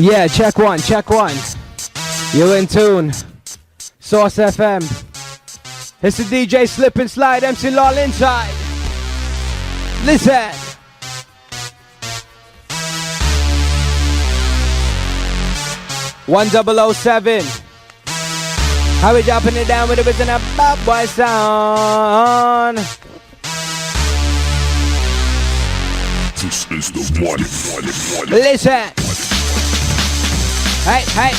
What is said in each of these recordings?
Yeah, check one, check one. You in tune. Source FM. It's the DJ Slip and Slide, MC Lol inside. Listen. One 1007. How we dropping it down with a bit in a bad boy sound. This is the one. Listen. Hey, hey.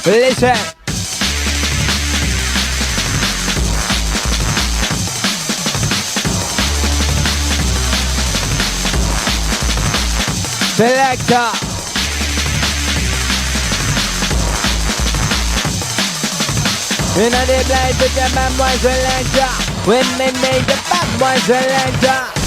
Listen. Selector. In a day blind with the bad boy selector. When they make the bad boy selector.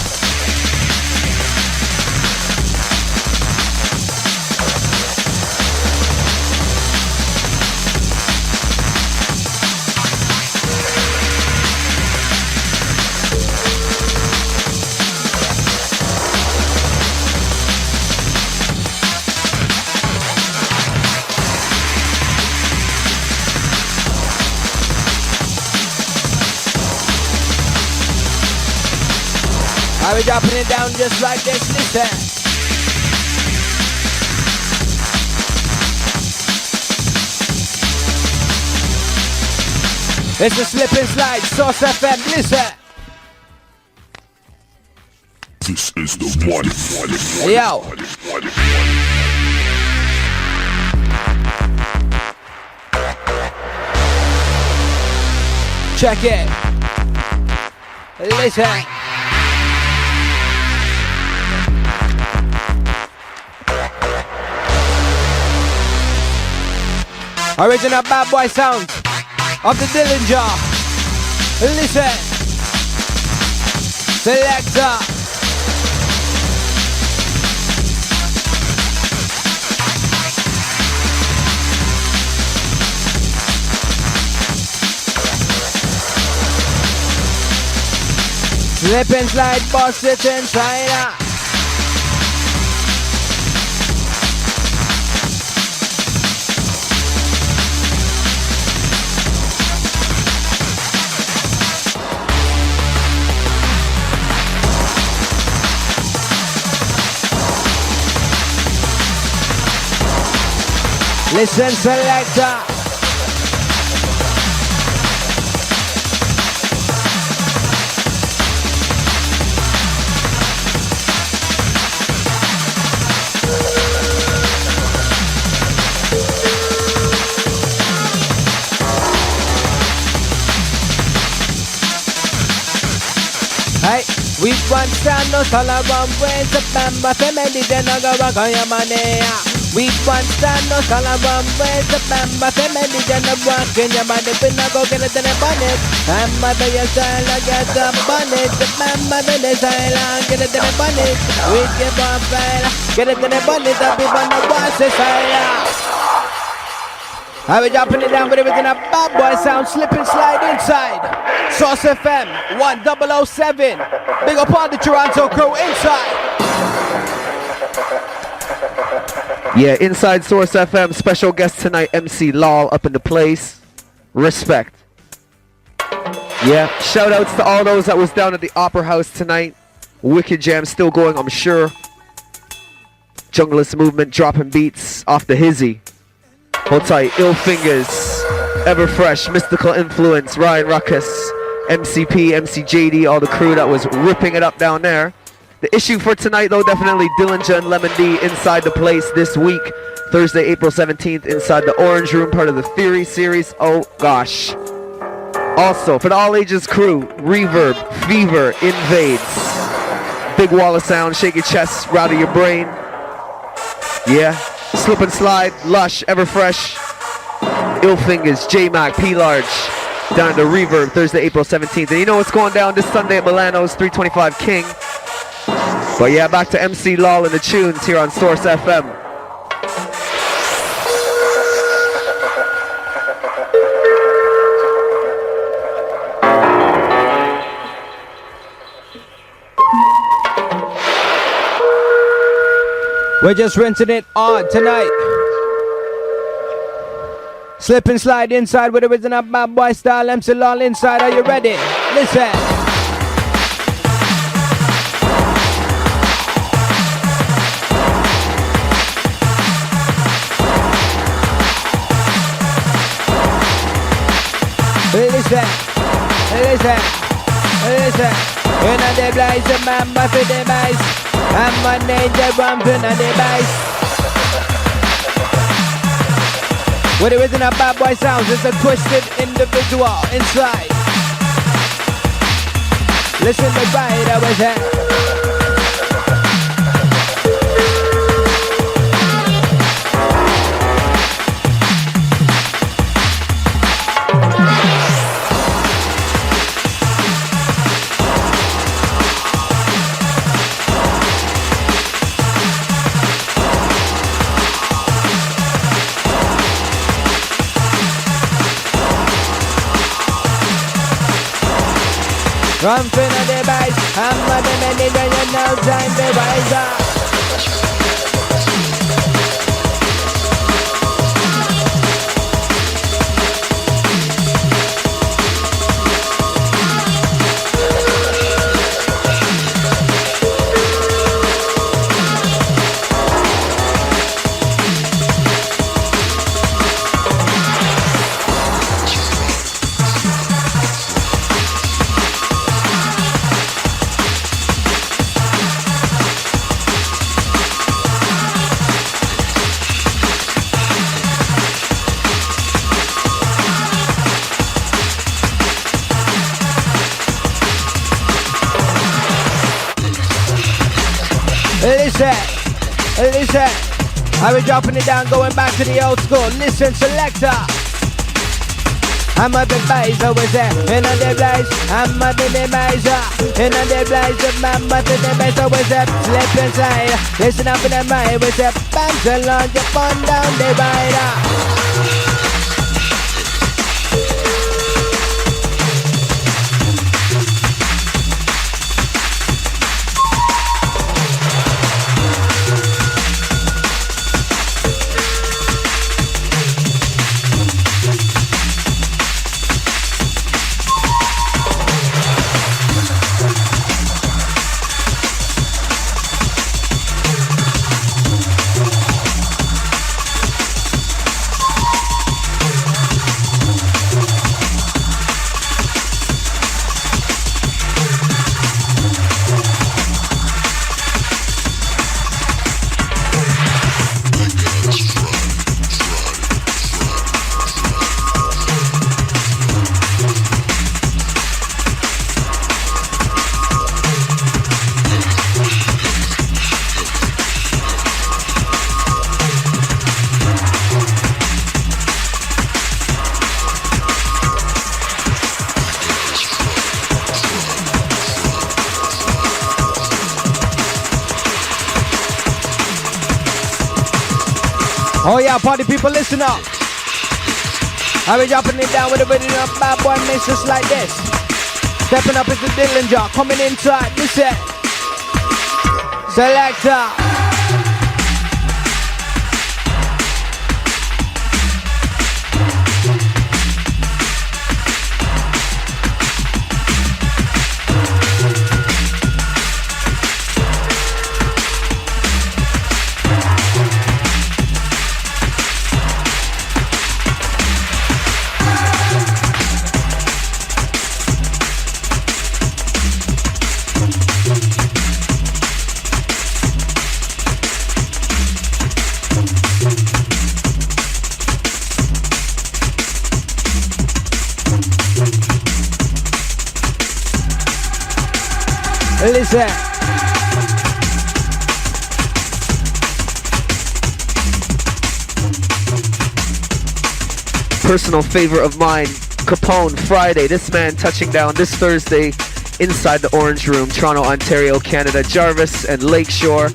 Are we dropping it down just like this? Listen. It's a slip and slide, Source FM, listen. This is the one. Yo. Check it. Listen. Original bad boy sound of the Dillinger. Listen. Selector. Slip and slide, bust it inside. Listen, selector. Hey, we want stand no salaram ways the bamba family then I go back on your money. We want stand no salaram ways the bamba family then I walk in your money. When I go get it in a bonnet, I'm mother your style, I get the bonnet. The bamba then is style, get it in a bonnet. We give up fire, get it in a bonnet. I'll be one of what's the style. I be dropping it down with everything a bad boy sound, slip and slide inside. Source FM 1007. Big up all the Toronto crew inside. Yeah, inside Source FM, special guest tonight, MC Lol up in the place. Respect. Yeah, shout outs to all those that was down at the Opera House tonight. Wicked Jam still going, I'm sure. Junglist Movement dropping beats off the hizzy. Hold tight, Ill Fingers, Everfresh, Mystical Influence, Ryan Ruckus, MCP, MCJD, all the crew that was ripping it up down there. The issue for tonight though, definitely Dillinger and Lemon D inside the place this week. Thursday, April 17th, inside the Orange Room, part of the Theory series. Oh gosh. Also, for the all ages crew, Reverb, Fever, Invades. Big wall of sound, shake your chest, rattle your brain. Yeah. Slip and Slide, Lush, Everfresh, Ill Fingers, J-Mac, P-Large. Down at the Reverb, Thursday, April 17th. And you know what's going down this Sunday at Milano's 325 King. But yeah, back to MC Lol and the tunes here on Source FM. We're just rinsing it on tonight. Slip and slide inside with the rhythm of bad boy style. MC Lol inside. Are you ready? Listen. Listen. Listen. Listen. When I dey blaze a man, but for the bass. I'm on the bumping on the bass. With the rhythm of bad boy sounds, it's a twisted individual inside. Listen to right, I was at. Run for the device, I'm not the many that you know time to rise up. Listen, I was dropping it down, going back to the old school. Listen, selector. I'm a big bass, always there. In on the blaze, I'm a big bass. In on the blaze, the man, but in the bass, always there. Slip and slide. Listen up in the mind, with the bands along, jump on down the rider. Oh yeah, party people, listen up. I be dropping it down with a rhythm of bad boy mix just like this. Stepping up into Dillinger, coming inside, listen. Selector. Listen. Personal favorite of mine, Capone Friday. This man touching down this Thursday inside the Orange Room, Toronto, Ontario, Canada. Jarvis and Lakeshore.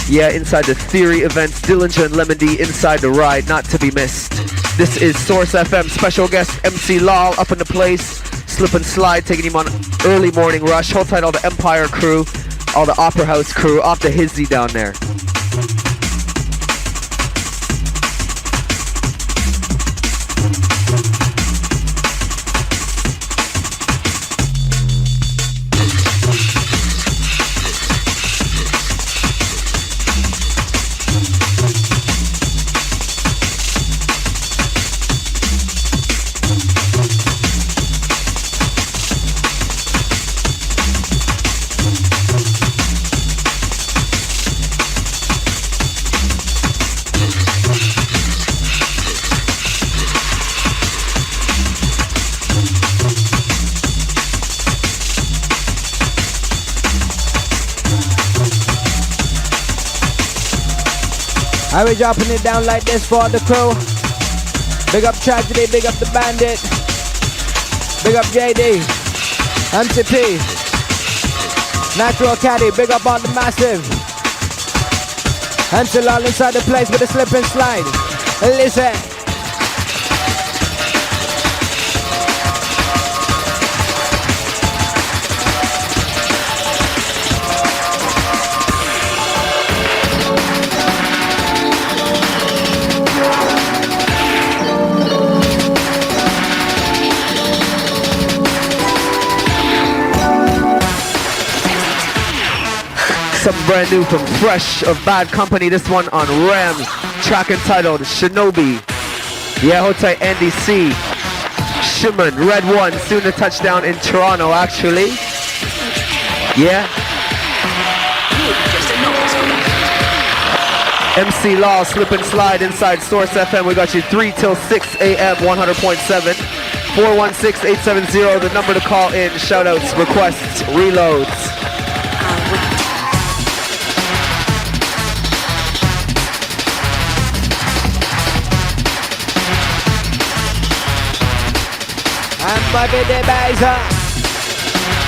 Yeah, inside the Theory events. Dillinger and Lemon D inside the ride, not to be missed. This is Source FM special guest MC Lal up in the place. Slip and slide, taking him on early morning rush. Hold tight, all the Empire crew, all the Opera House crew, off the Hizzy down there. I be dropping it down like this for the crew. Big up Tragedy, big up the Bandit. Big up JD, MCP, Natural Caddy, big up on the Massive. MC Lal inside the place with a slip and slide. Listen. Something brand new from Fresh of Bad Company. This one on Ram. Track entitled Shinobi. Yeah, hold tight, Andy C. Shimon, Red One, soon to touchdown in Toronto, actually. Yeah. MC Law, Slip and Slide inside Source FM. We got you 3 till 6 a.m. 100.7. 416-870, the number to call in. Shoutouts, requests, reloads. My video baser,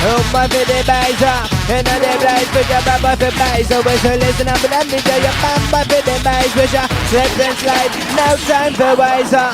oh my video baser, and I dey blaze with your baba for baser. When you listen up and let me tell your mama video baser, with your slip and slide, no time for wiser.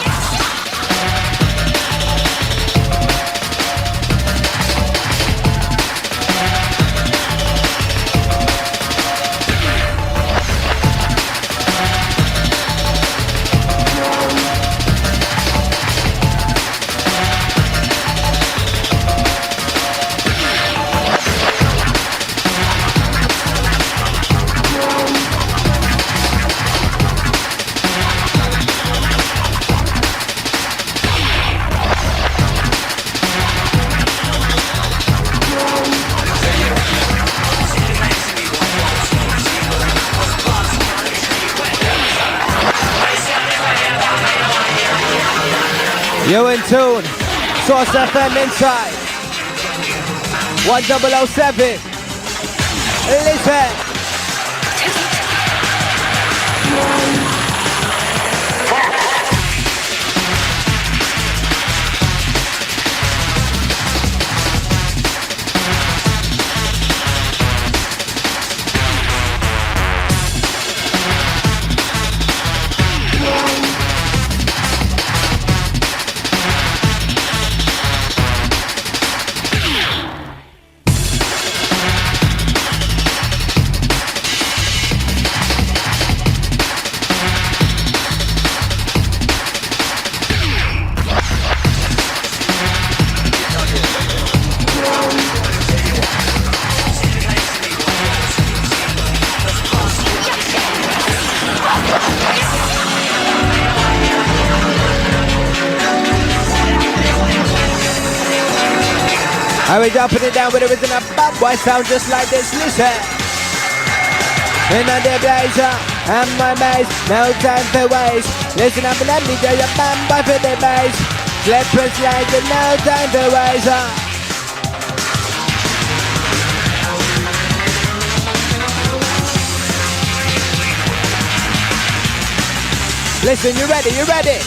You're in tune. Source FM inside. 1007. Listen. I be dropping it down with it in a bad boy sound just like this, listen. In a the blazer, and my bass, no time for waste. Listen up and let me tell you, man, boy for the bass. Slip and slide, no time for waste. Listen, you ready? You ready?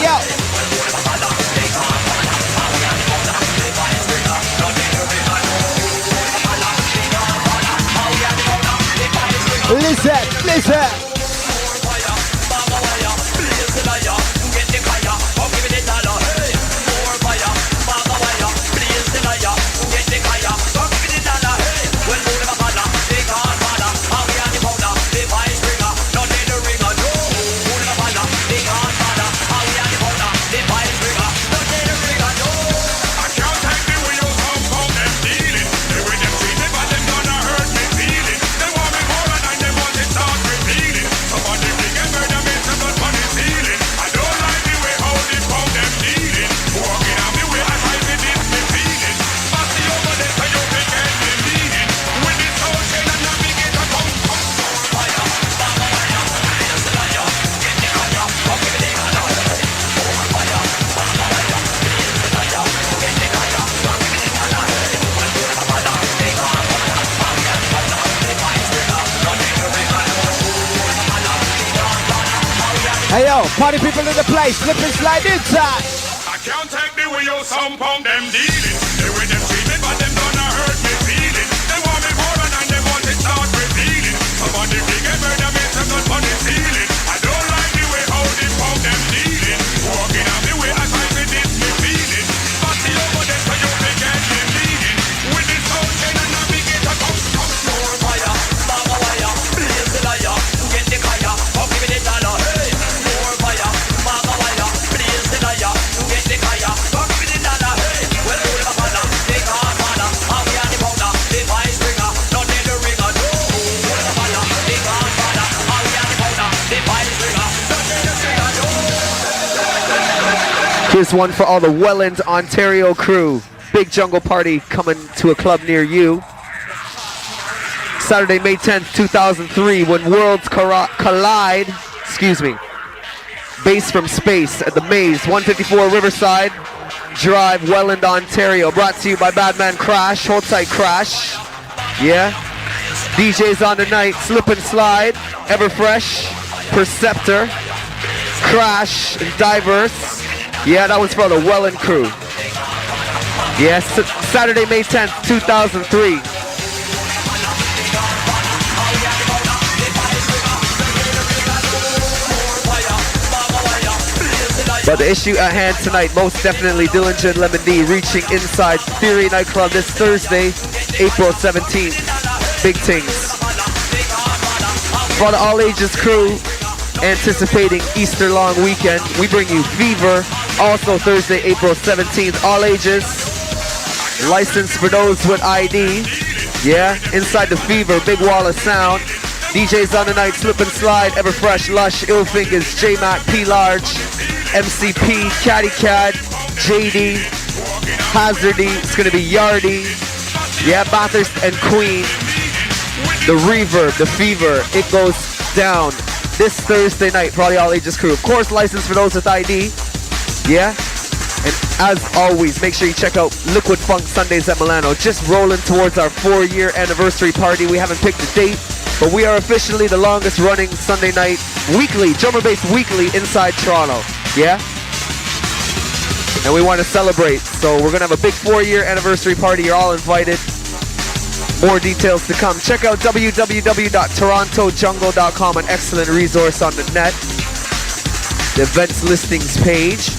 Yo. Listen, listen. Hey yo, party people in the place, slip and slide inside. I can't take the way you some pound them dealing. The way them treat me, but them gonna hurt me feeling. They want me more and they want it start revealing. Somebody big and murder me, some good money stealing. I don't like the way how they pound them dealing. Walking on the way, I try to this me feeling. Party over there so you can get me bleeding. With this whole chain and I begin to come more fire. Baba wire, blaze the liar. Get the fire, up give me the dollar. Hey. Here's one for all the Welland, Ontario crew. Big jungle party coming to a club near you. Saturday, May 10th, 2003, when worlds collide. Excuse me. Bass from space at the Maze, 154 Riverside Drive, Welland, Ontario. Brought to you by Badman Crash. Hold tight, Crash. Yeah. DJs on the night, Slip and Slide, Everfresh, Perceptor, Crash, and Diverse. Yeah, that was for the Welland crew. Yes, Saturday, May 10th, 2003. But the issue at hand tonight, most definitely Dillinger and Lemon D reaching inside Theory Nightclub this Thursday, April 17th. Big things. For the all ages crew, anticipating Easter long weekend, we bring you Fever, also Thursday, April 17th, all ages. License for those with ID. Yeah, inside the Fever, big wall of sound. DJs on the night, Slip and Slide, Everfresh, Lush, Ill Fingers, J-Mac, P Large, MCP, Caddy Cad, JD, Hazardy, it's gonna be Yardy, yeah, Bathurst and Queen, the Reverb, the Fever, it goes down this Thursday night for all the all ages crew. Of course, license for those with ID, yeah, and as always, make sure you check out Liquid Funk Sundays at Milano, just rolling towards our 4-year anniversary party. We haven't picked a date, but we are officially the longest running Sunday night weekly, drummer bass weekly inside Toronto. Yeah? And we want to celebrate. So we're going to have a big 4-year anniversary party. You're all invited. More details to come. Check out www.torontojungle.com, an excellent resource on the net. The events listings page.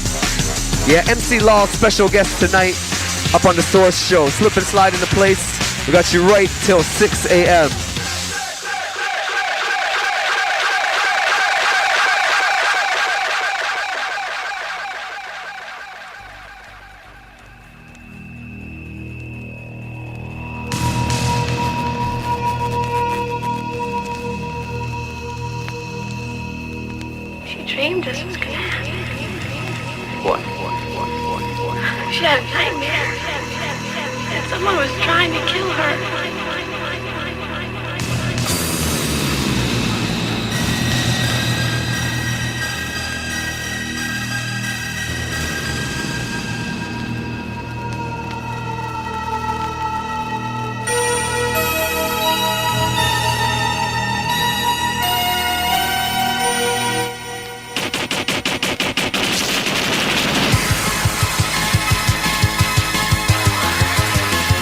Yeah, MC Law, special guest tonight up on the Source Show. Slip and Slide in the place. We got you right till 6 a.m. Dreamed this was gonna happen. What? She had a nightmare. And someone was trying to kill her.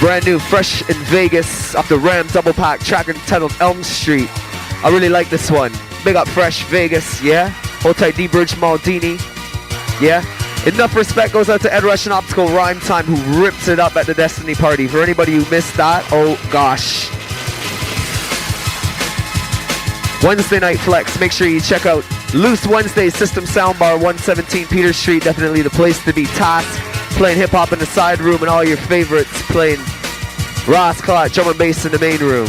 Brand new, fresh in Vegas off the Ram double pack, track entitled Elm Street. I really like this one. Big up Fresh Vegas, yeah? Hold tight D Bridge Maldini, yeah? Enough respect goes out to Ed Rush and Optical Rhyme Time who ripped it up at the Destiny party. For anybody who missed that, oh gosh. Wednesday Night Flex, make sure you check out Loose Wednesday System Soundbar, 117 Peter Street. Definitely the place to be. Task, playing hip hop in the side room and all your favorites playing Ross Clot, drum and bass in the main room.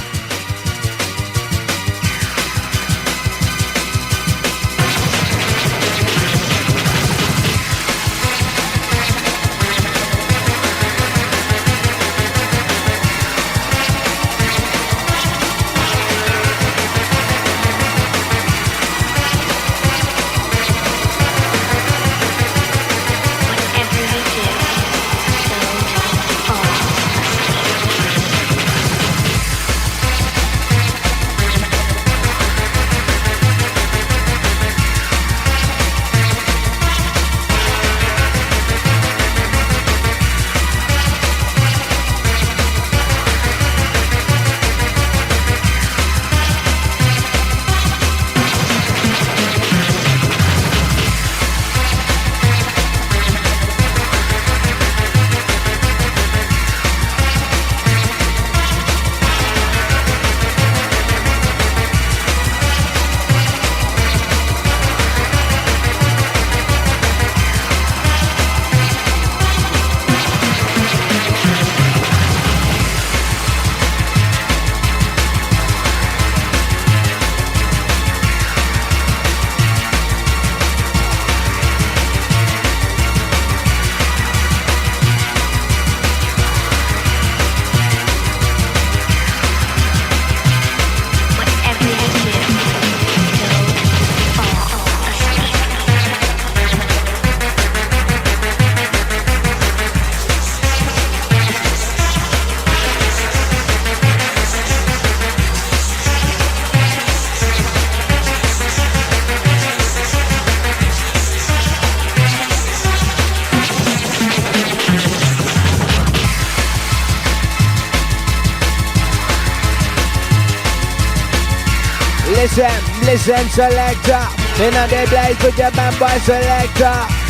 Listen, selector. Inna the place with your band boy selector.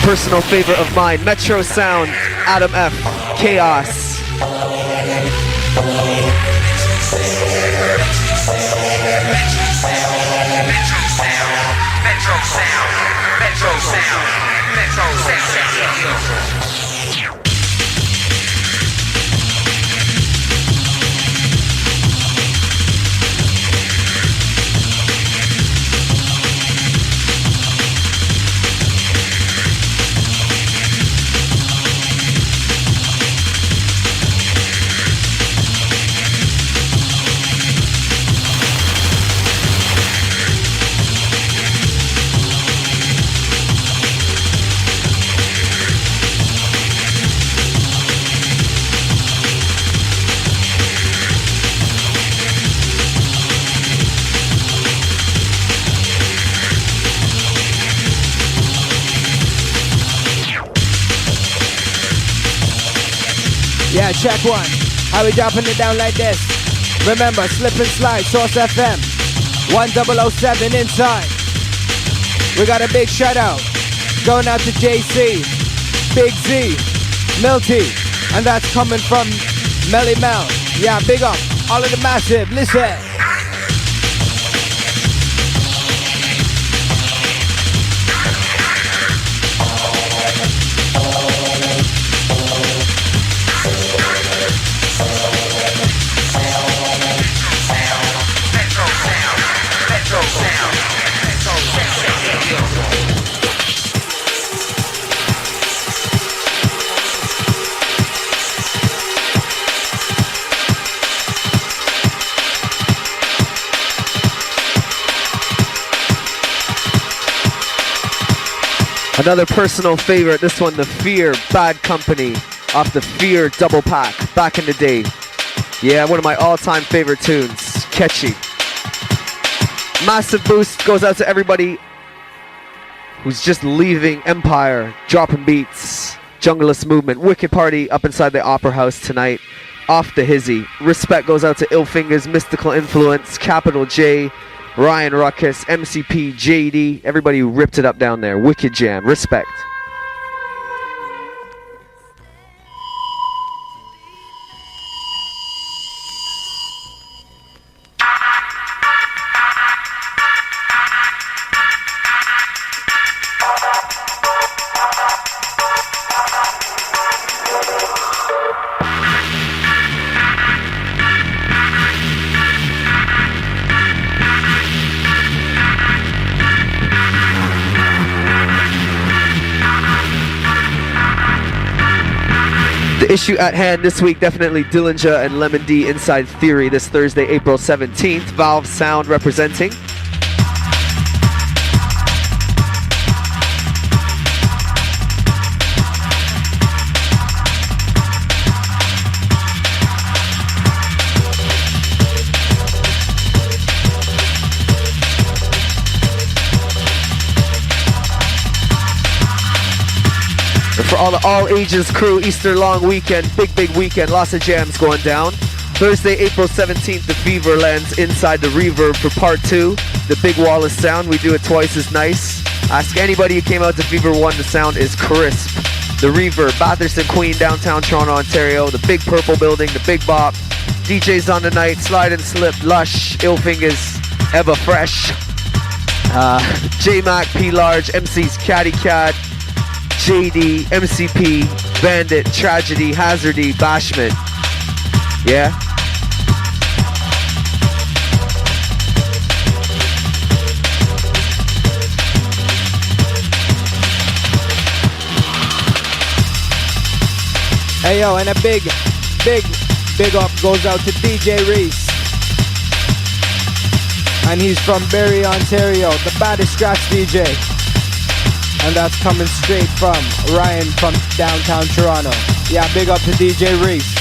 Personal favorite of mine, Metro Sound, Adam F, Chaos. Yeah, check one. How we dropping it down like this? Remember, slip and slide, Source FM. 1007 inside. We got a big shout out going out to JC, Big Z, Milty, and that's coming from Melly Mel. Yeah, big up all of the massive. Listen. Another personal favorite, this one, The Fear, Bad Company, off the Fear double pack, back in the day. Yeah, one of my all-time favorite tunes, catchy. Massive boost goes out to everybody who's just leaving Empire, dropping beats, Junglist Movement, Wicked Party up inside the Opera House tonight, off the Hizzy. Respect goes out to Ill Fingers, Mystical Influence, Capital J, Ryan Ruckus, MCP, JD, everybody who ripped it up down there. Wicked jam. Respect. The issue at hand this week, definitely Dillinger and Lemon D Inside Theory this Thursday, April 17th. Valve Sound representing. For all the all ages crew, Easter long weekend, big weekend, lots of jams going down. Thursday, April 17th, the Fever lands inside the Reverb for part 2. The Big Wallace sound, we do it twice as nice. Ask anybody who came out to Fever 1, the sound is crisp. The Reverb, Batherson Queen, downtown Toronto, Ontario. The Big Purple Building, the Big Bop. DJs on the night, Slide and Slip, Lush, Ill Fingers, Ever Fresh. J-Mac, P Large, MC's Catty Cat, JD, MCP, Bandit, Tragedy, Hazardy, Bashment. Yeah? Hey yo, and a big up goes out to DJ Reese. And he's from Barrie, Ontario, the baddest scratch DJ. And that's coming straight from Ryan from downtown Toronto. Yeah, big up to DJ Reese.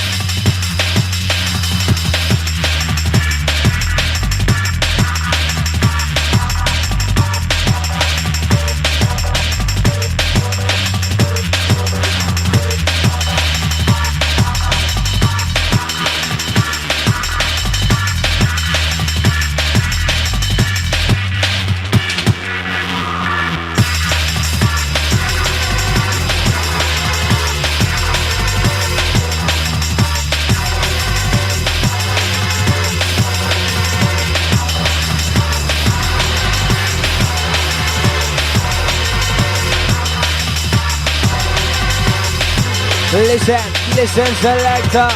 Listen, selector.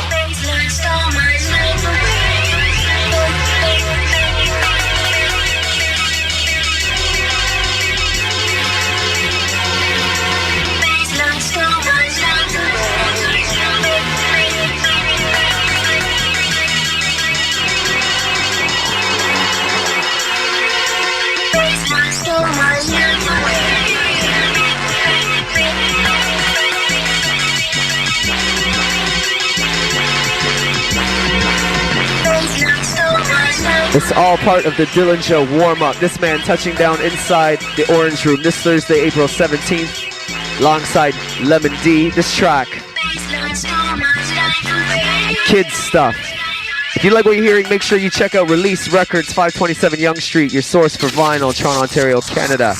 It's all part of the Dillinger warm-up. This man touching down inside the Orange Room this Thursday, April 17th, alongside Lemon D. This track Kids stuff. If you like what you're hearing, make sure you check out Release Records, 527 Yonge Street, your source for vinyl, Toronto, Ontario, Canada.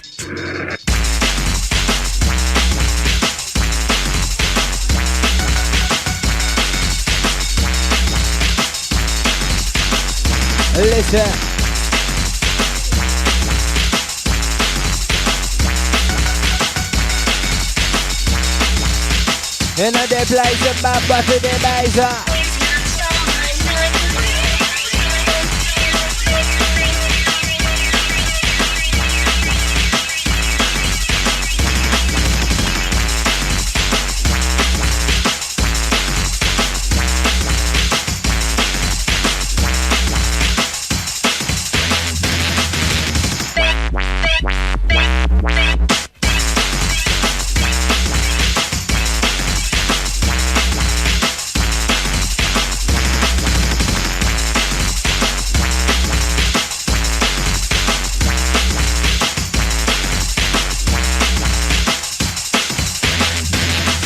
Listen. In a day place, a bad boy for the baser.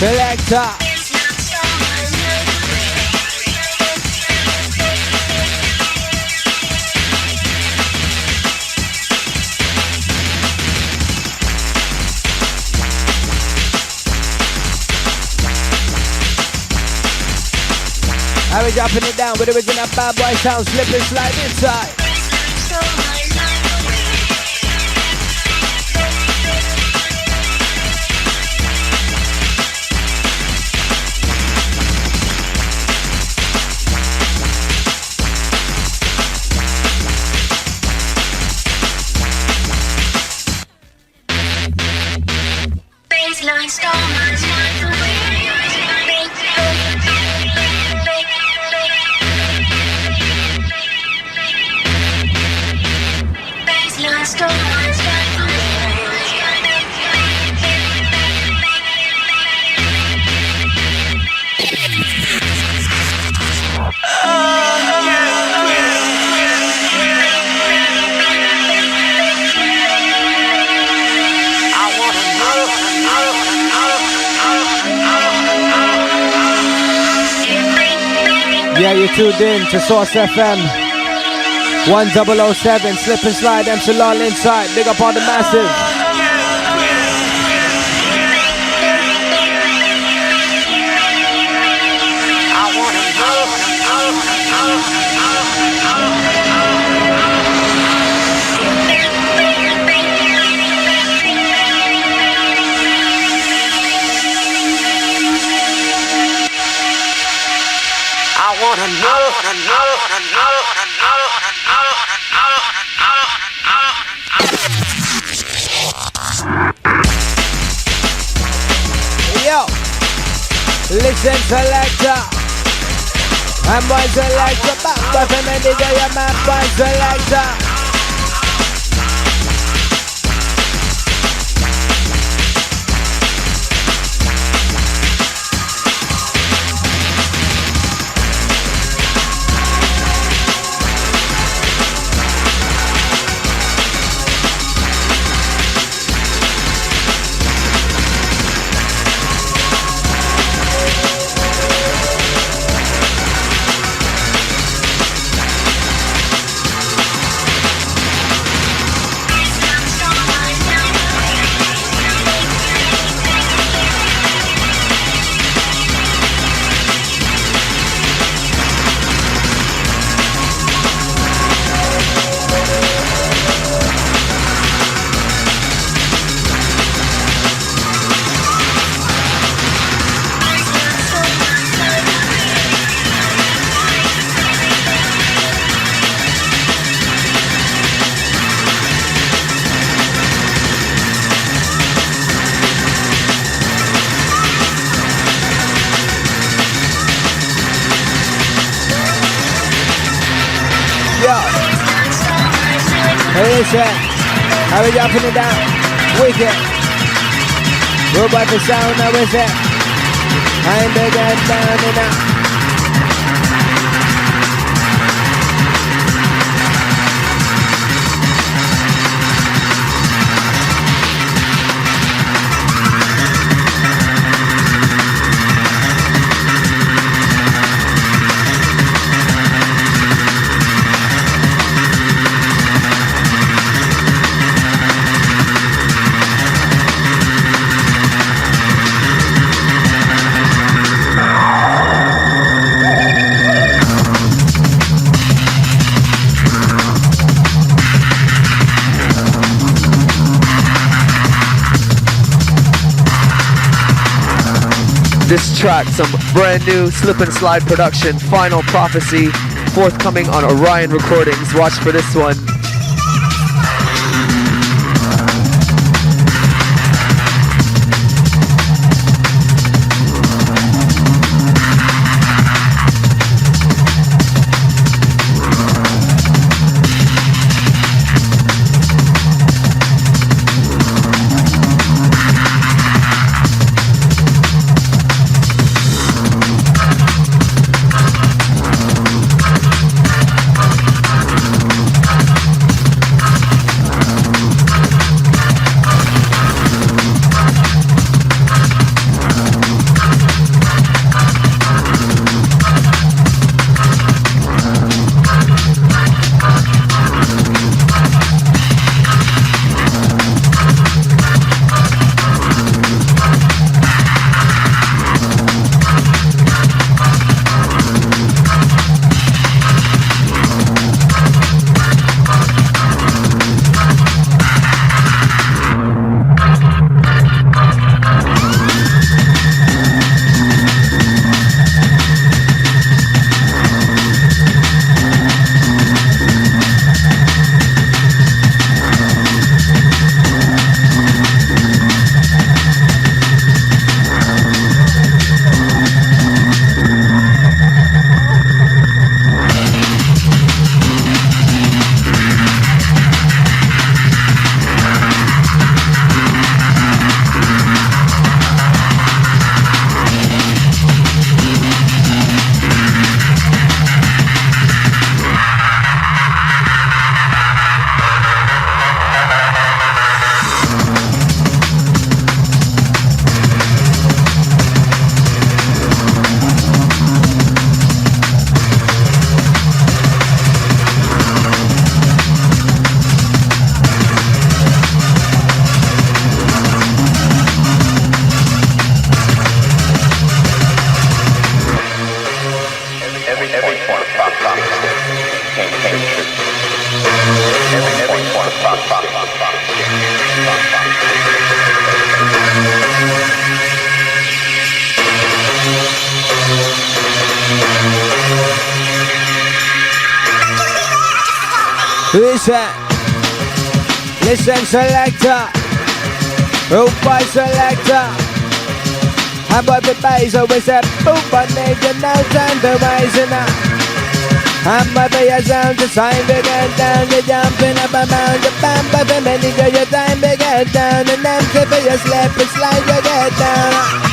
Selector. How we dropping it down with the original bad boy sound, slip and slide inside. Yeah, you're tuned in to Source FM 1007, slip and slide, M. Shalal inside, big up on the massive. Yo, listen, selector. I'm boy selector, back from the day I'm a boy selector. Listen, how we dropping it down? Wicked. Robot the sound, now is it? I'm big and down and out. This track, some brand new Slip and Slide production, Final Prophecy, forthcoming on Orion Recordings. Watch for this one. Listen selector, root boy selector. I'm about the bass, always a boom, but nigga, no time to rising up. I'm about the sound to sign to get down, you're jumping up around the bam, but the nigga, your time to get down, and I'm tipping your slip and slide to get down.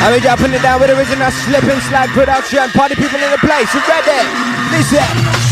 I mean, y'all putting it down with original Slip and Slide production. Party people in the place, you ready? Listen.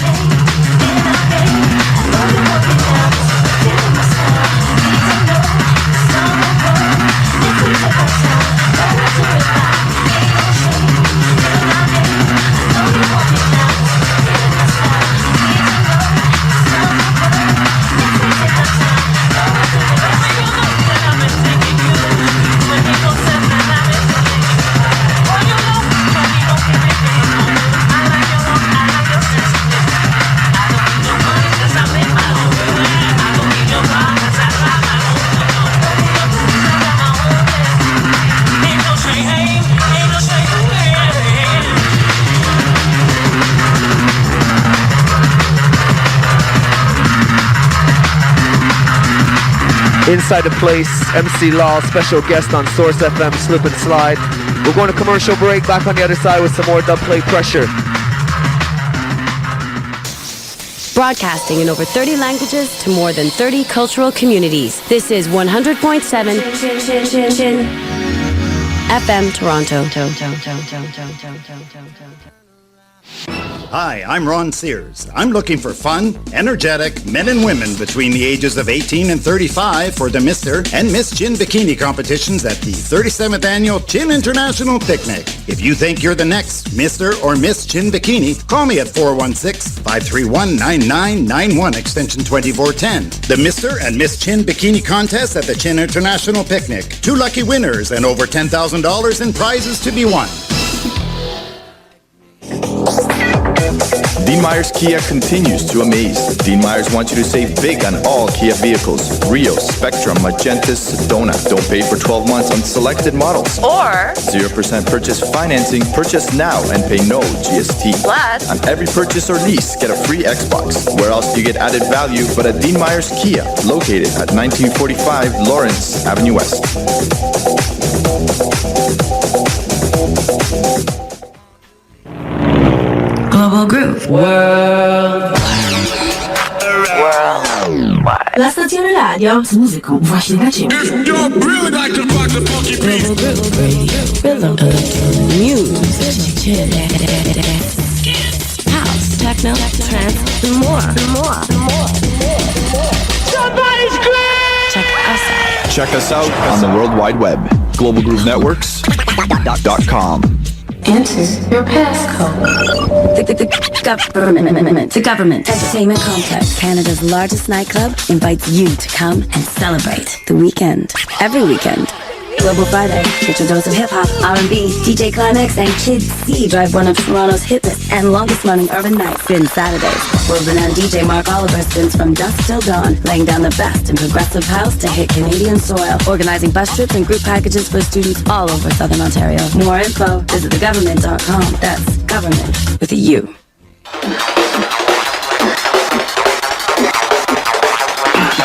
Inside the place, MC Law, special guest on Source FM, Slip and Slide. We're going to commercial break, back on the other side with some more dub play pressure. Broadcasting in over 30 languages to more than 30 cultural communities. This is 100.7 FM Toronto. Hi, I'm Ron Sears. I'm looking for fun, energetic men and women between the ages of 18 and 35 for the Mr. and Miss Chin Bikini competitions at the 37th Annual Chin International Picnic. If you think you're the next Mr. or Miss Chin Bikini, call me at 416-531-9991, extension 2410. The Mr. and Miss Chin Bikini contest at the Chin International Picnic. 2 lucky winners and over $10,000 in prizes to be won. Dean Myers Kia continues to amaze. Dean Myers wants you to save big on all Kia vehicles. Rio, Spectrum, Magenta, Sedona. Don't pay for 12 months on selected models. Or 0% purchase financing. Purchase now and pay no GST. Plus, on every purchase or lease, get a free Xbox. Where else do you get added value but at Dean Myers Kia, located at 1945 Lawrence Avenue West. Global Groove World. La stazione radio su muzyką właśnie dla ciebie. Global Groove Radio. Rhythm. Music. House. Techno. Trance. And more. Somebody's great! Check us out. Check us out on the World Wide Web. GlobalGrooveNetworks.com. Enter your passcode. The government entertainment complex, Canada's largest nightclub, invites you to come and celebrate the weekend. Every weekend. Global Friday, get your dose of hip-hop, R&B, DJ Climax, and Kids C drive one of Toronto's hippest and longest-running urban nights. Spin Saturdays. World-renowned DJ Mark Oliver spins from dusk till dawn, laying down the best in progressive house to hit Canadian soil, organizing bus trips and group packages for students all over Southern Ontario. More info, visit thegovernment.com. That's government with a U.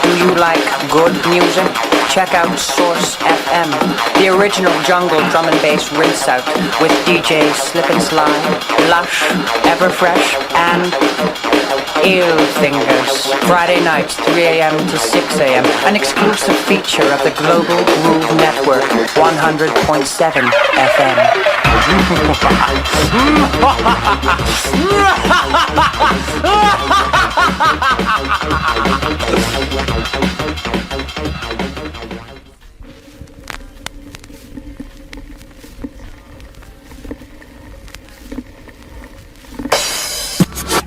do you like good music? Check out Source FM, the original jungle drum and bass rinse out with DJs Slip and Slide, Lush, Everfresh, and Eel Fingers. Friday nights, 3 a.m. to 6 a.m. An exclusive feature of the Global Groove Network, 100.7 FM.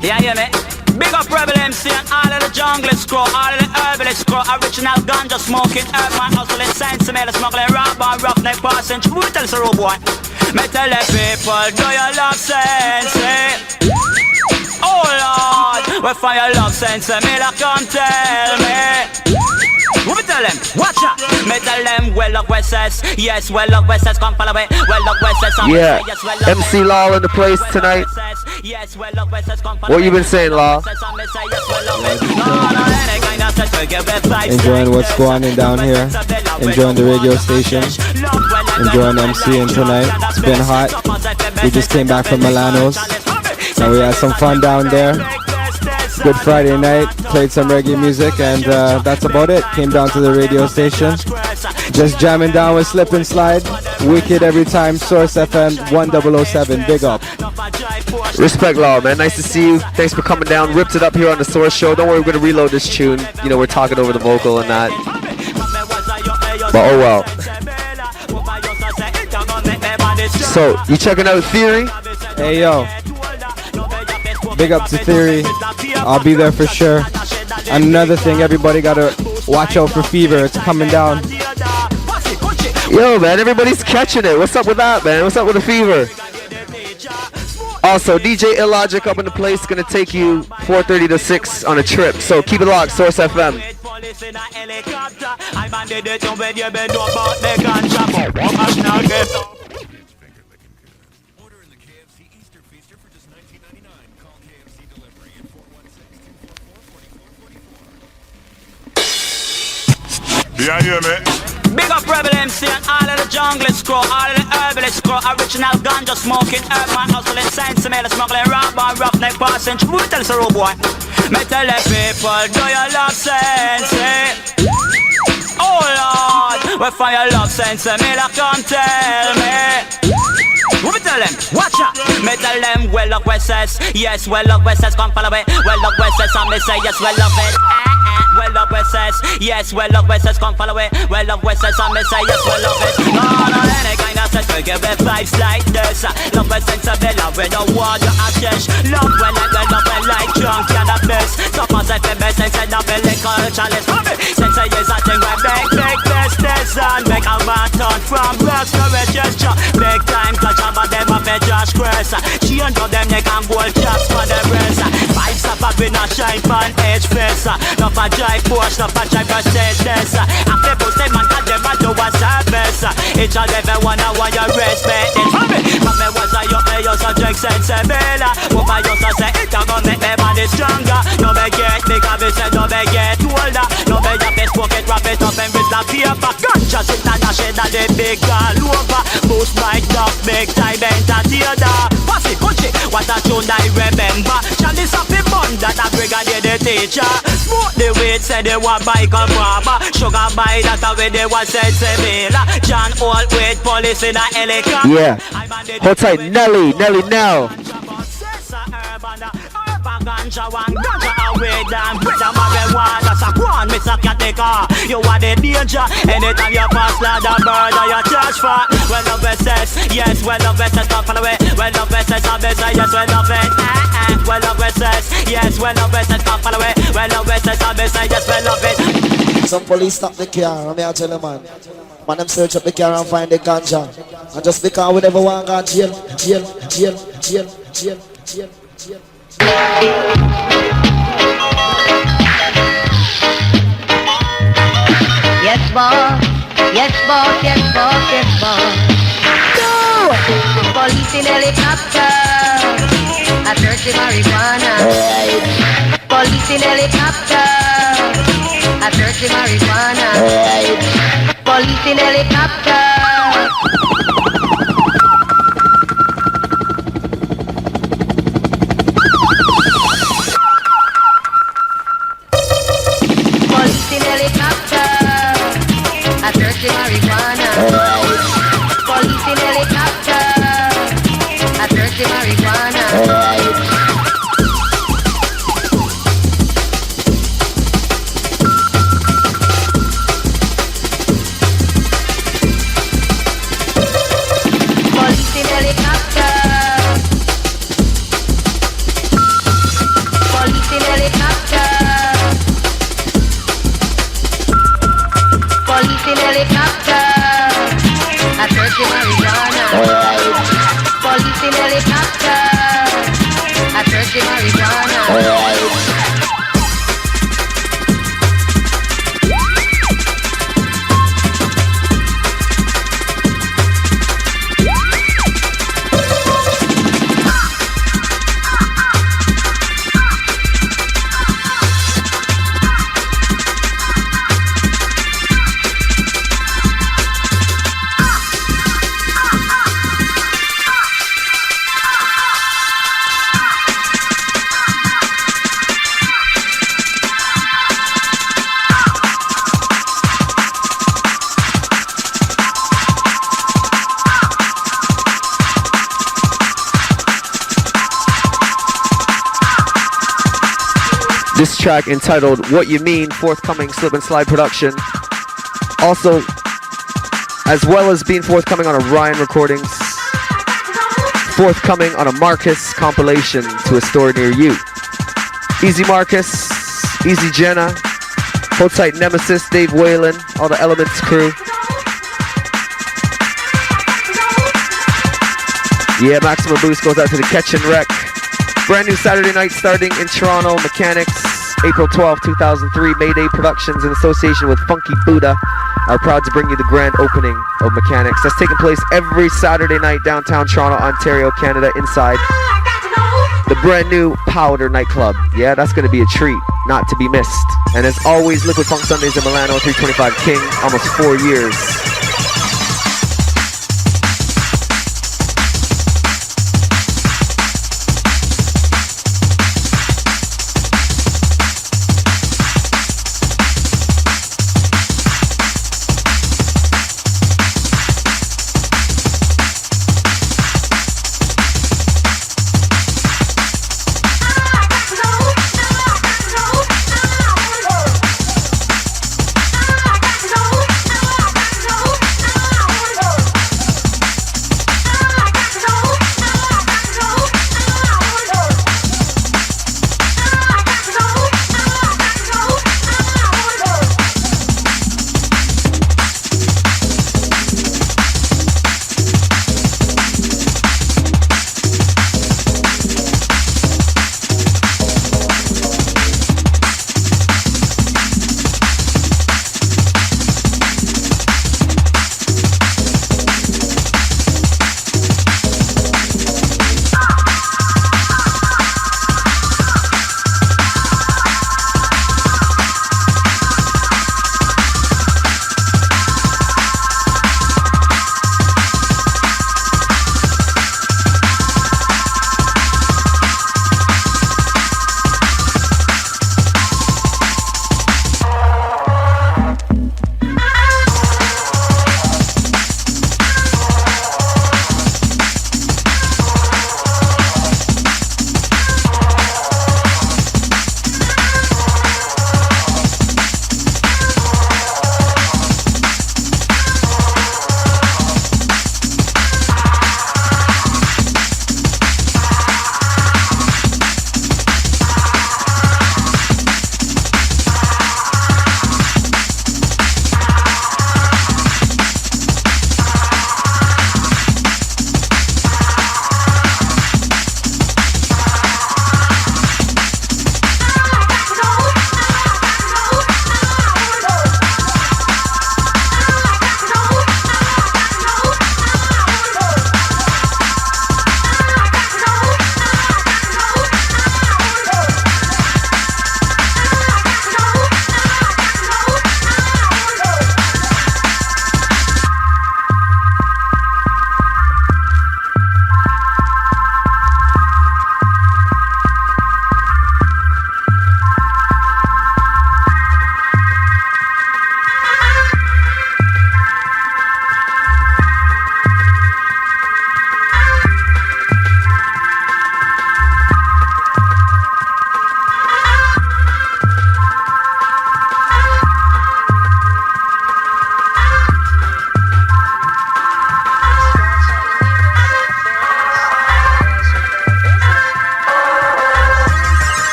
Yeah, yeah, man. Big up Rebel MC and all of the junglist crew, all of the herbalist crew, original ganja smoking, herb man hustling, science mail smuggling, rock bar, roughneck passing, true tell us a rude boy. Me tell the people, do you love sense? Oh Lord, where find your love sense? Me la come tell me. What me tell them? Watch out! Me tell them, well up Wesses. Yes, well up Wesses, come follow me. Well up Wesses. Yeah, MC Law in the place tonight. What you been saying, Law? Enjoying what's going on down here. Enjoying the radio station. Enjoying MCing tonight. It's been hot. We just came back from Milano's. So we had some fun down there. Good Friday night, played some reggae music, and that's about it. Came down to the radio station, just jamming down with Slip and Slide. Wicked every time. Source FM 1007. Big up. Respect, Law, man. Nice to see you. Thanks for coming down. Ripped it up here on the Source Show. Don't worry, we're gonna reload this tune. You know, we're talking over the vocal and that. But oh well. So, you checking out Theory? Hey yo. Big up to Theory. I'll be there for sure. And another thing, everybody gotta watch out for Fever. It's coming down. Yo, man, everybody's catching it. What's up with that, man? What's up with the Fever? Also, DJ Illogic up in the place, gonna take you 4:30 to 6 on a trip. So keep it locked, Source FM. Yeah, yeah, man. Big up Rebel MC and all of the junglist crew, all of the herbalist crew, original ganja smoking, herb man hustling, science mail smuggling, rock bar, roughneck passing, true tell us a rude boy. Me tell the people, do you love sense? Oh Lord, where find your love sense? Me la come tell me. What me tell them? Watch out! Me tell them, well of Wesses. Yes, well of Wesses, come follow it. Well of Wesses, I may say yes, well of it. Well of Wesses, yes, well of Wesses, come follow it. Well of Wesses, I may say yes, well of it. No, any kind of sense, we give it vibes like this. Love with sensibility, we don't want you to change. Love when like junk and a mess. So much if the best instead of feeling cultureless. Since I use a thing where big business and make a man turn from works to a gesture. Big time culture, but them up at Josh Chris. She and them neck and gold chaps for the rest. Vibes up a been a shine pan edge face. Not a drive Porsche, not a drive Mercedes. After post them and got them and do a service. Each and every one I want you respect it. But me was a young, me used to drink sensible. But I used to say it a gonna make me body stronger. No me get bigger, me say no me get older. No me just Facebook it, wrap it up and with the paper. Ganja sit and a shed and the big all over. Boost my dog, big time entertainer. Pass it, coach it, what a tune I remember. Chalice of the bun that a brigadier the teacher. Smoke the weed, say they want bike a barber. Sugar by that way they want sensible. John Old with police in a helicopter. Yeah, hold tight, Nelly Nell. Ganja one, ganja away down. With the marijuana, so go on, Mr. Cateka. You are the danger. Anytime you pass like the bird or you charge for. Well, love SS, yes, well, love SS, come follow it. Well, love SS, I'm say yes, well, love it. Well, love SS, yes, well, love SS, come follow it. Well, love SS, I'm say yes, well, love it. Some police stop the car, and I tell them, man, them search up the car and find the ganja. And just because we never want to go jail. Yes, boss. Yes, boss. Yes, boss. Yes, boss. No! Police in helicopter. I search the marijuana. Police in helicopter. I search the marijuana. Police in helicopter. The marijuana. Police in helicopter. I search the marijuana. Police in helicopter. Police in helicopter. Police in helicopter. I search the marijuana. Police in helicopter. I search the marijuana. This track entitled What You Mean, forthcoming Slip and Slide production. Also, as well as being forthcoming on a Ryan Recordings, forthcoming on a Marcus compilation to a store near you. Easy Marcus, Easy Jenna, hold tight Nemesis, Dave Whalen, all the Elements crew. Yeah, Maximum Boost goes out to the Catch and Wreck. Brand new Saturday night starting in Toronto, Mechanics, April 12, 2003. Mayday Productions in association with Funky Buddha are proud to bring you the grand opening of Mechanics. That's taking place every Saturday night downtown Toronto, Ontario, Canada, inside the brand new Powder nightclub. Yeah, that's going to be a treat, not to be missed. And as always, Liquid Funk Sundays in Milano, 325 King, almost 4 years.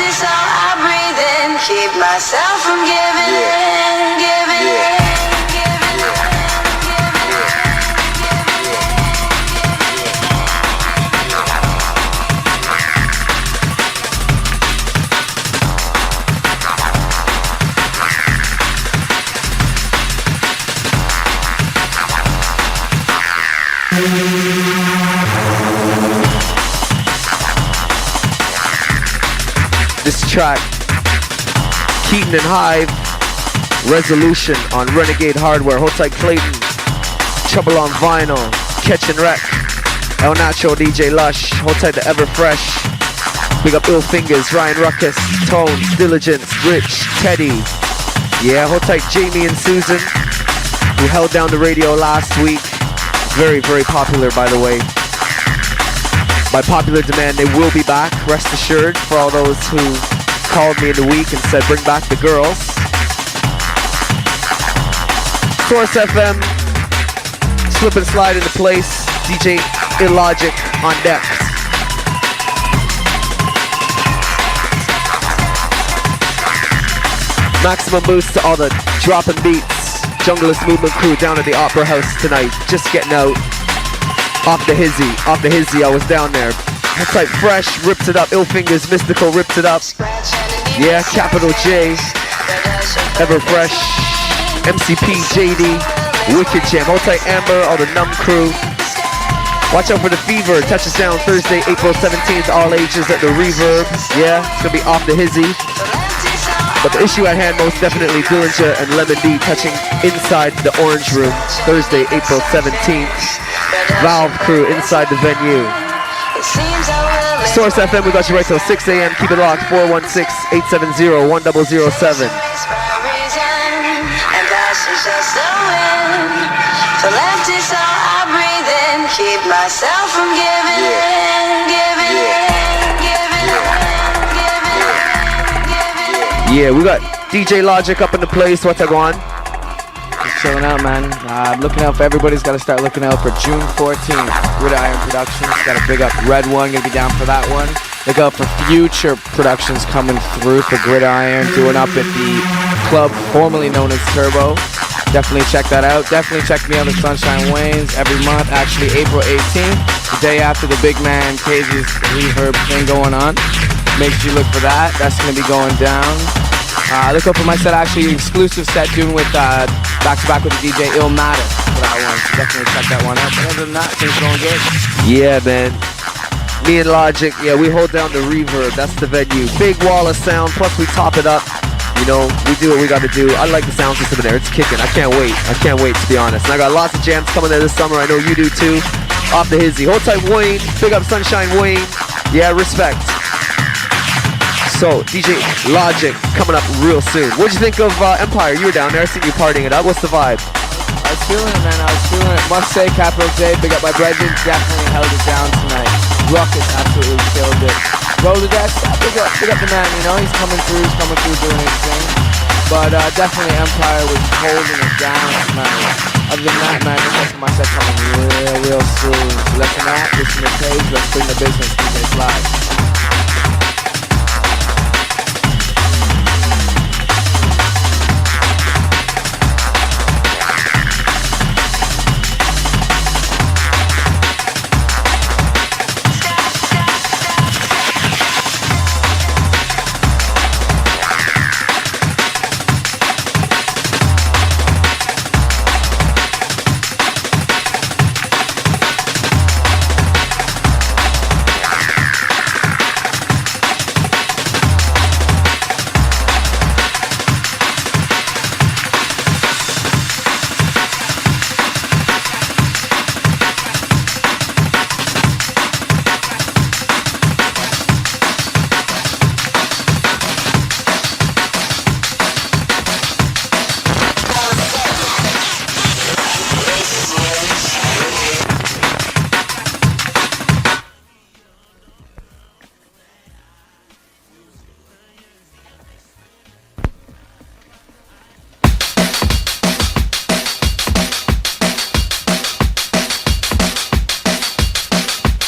is all I breathe in. Keep myself from giving in, giving in. This track, Keaton and Hive, Resolution on Renegade Hardware. Hold tight, Clayton, Trouble on Vinyl, Catch and Wreck, El Nacho, DJ Lush. Hold tight to Ever Fresh. Big up Ill Fingers, Ryan Ruckus, Tones, Diligence, Rich, Teddy. Yeah, hold tight Jamie and Susan, who held down the radio last week. Very, very popular, by the way. By popular demand, they will be back, rest assured, for all those who called me in the week and said, bring back the girls. Source FM, slip and slide into place. DJ Illogic on deck. Maximum boost to all the dropping beats. Junglist Movement crew down at the Opera House tonight, just getting out. Off the hizzy, I was down there. Looks like Fresh rips it up. Ill Fingers, Mystical rips it up. Yeah, Capital J, Ever Fresh, MCP, JD, Wicked Jam. Hold tight Amber, all the Numb crew. Watch out for the Fever. Touches down Thursday, April 17th. All ages at the Reverb. Yeah, it's gonna be off the hizzy. But the issue at hand, most definitely Dillinger and Lemon D touching inside the Orange Room. Thursday, April 17th. Valve crew inside the venue. Source FM, we got you right till 6 a.m. Keep it locked, 416-870-1007. Keep myself from giving in, giving in, giving in. Yeah, we got DJ Logic up in the place. What's that going on? Just chilling out, man. Looking out for everybody's got to start looking out for June 14th. Gridiron Productions. Got to big up Red One. Gonna be down for that one. Look out for future productions coming through for Gridiron. Doing up at the club formerly known as Turbo. Definitely check that out. Definitely check me out at Sunshine Wayne's every month. Actually, April 18th, the day after the Big Man Cage's Reverb thing going on. Make sure you look for that. That's gonna be going down. Look up for my set, actually exclusive set doing with back-to-back with the DJ Illmatic for that one. So definitely check that one out. But other than that, things going good. Yeah, man. Me and Logic, yeah, we hold down the Reverb. That's the venue. Big wall of sound, plus we top it up. You know, we do what we got to do. I like the sound system in there. It's kicking. I can't wait. I can't wait, to be honest. And I got lots of jams coming there this summer. I know you do too. Off the hizzy. Hold tight, Wayne. Big up Sunshine Wayne. Yeah, respect. So, DJ Logic coming up real soon. What'd you think of Empire? You were down there. I seen you partying it up. What's the vibe? I was feeling it, man. I was feeling it. Must say, Capital J, big up my brethren, definitely held it down tonight. Ruckus absolutely killed it. Rolodex, big up the man, you know, he's coming through doing his thing. But definitely Empire was holding it down tonight. Other than that, man, the rest of my set coming real soon. So listen to that, listen to the page, let's bring the business, DJ Live.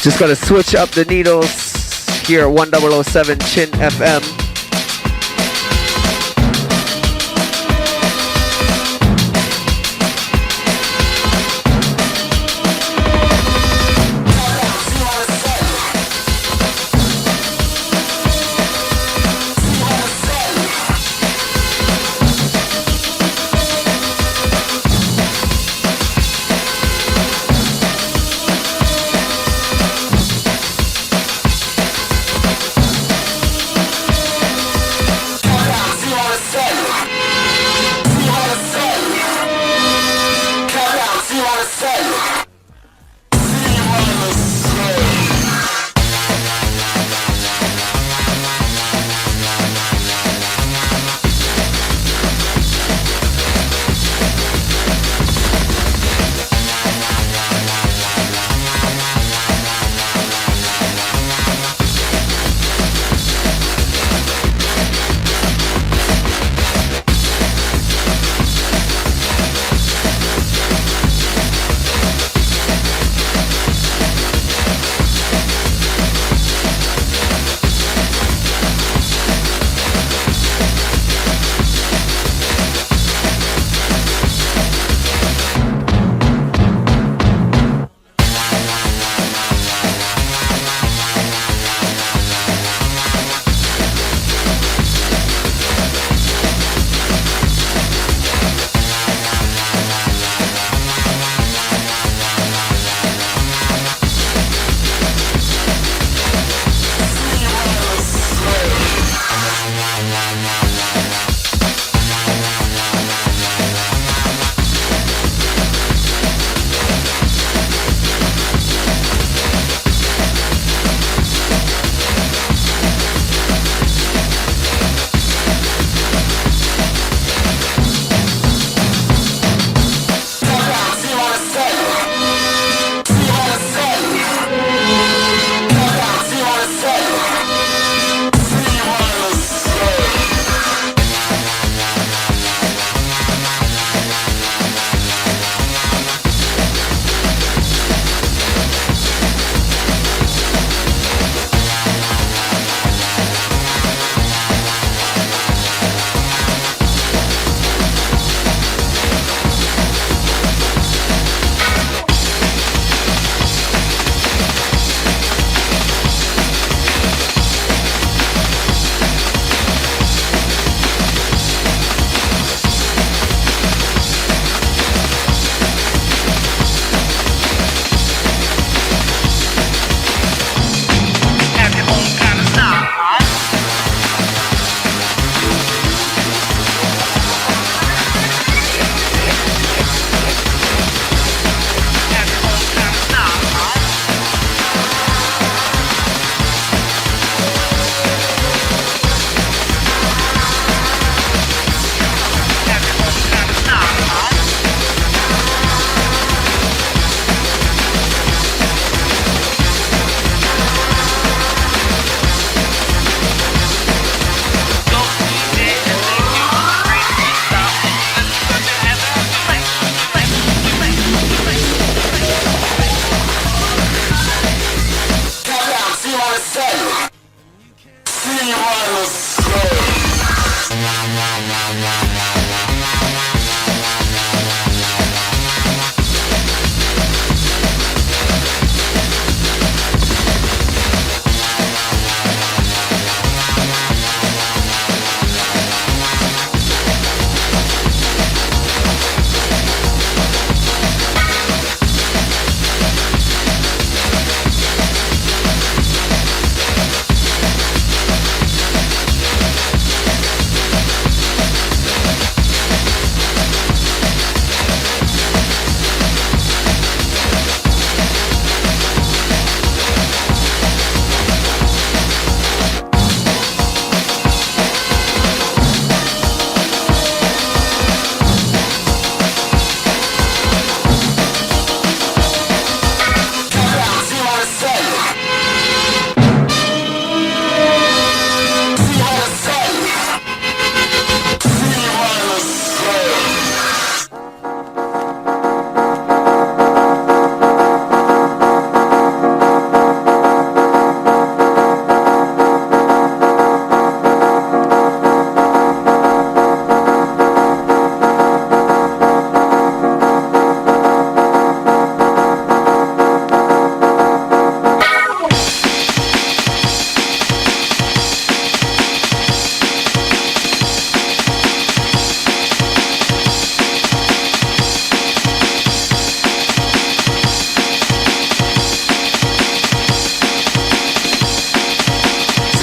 Just gotta switch up the needles here at 1007 Chin FM.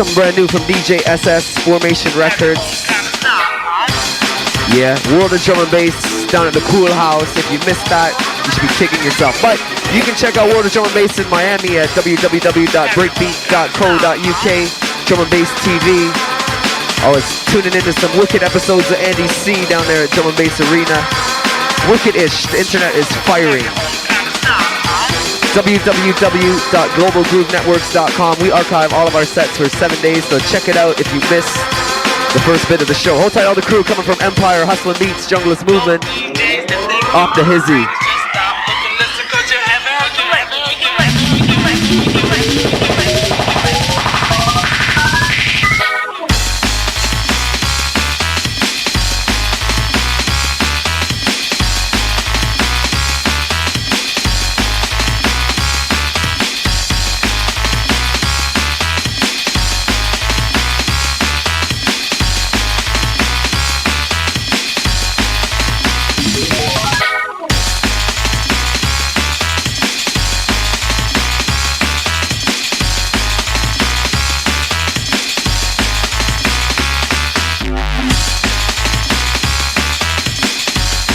Something brand new from DJ SS, Formation Records. Yeah, World of Drum and Bass down at the Cool House. If you missed that, you should be kicking yourself. But you can check out World of Drum and Bass in Miami at www.breakbeat.co.uk. Drum and Bass TV. I was tuning into some wicked episodes of Andy C down there at Drum and Bass Arena. Wicked-ish. The internet is firing. www.globalgroovenetworks.com. We archive all of our sets for 7 days, so check it out if you missed the first bit of the show. Hold tight, all the crew coming from Empire, Hustlin' Beats, Junglist Movement, off the Hizzy.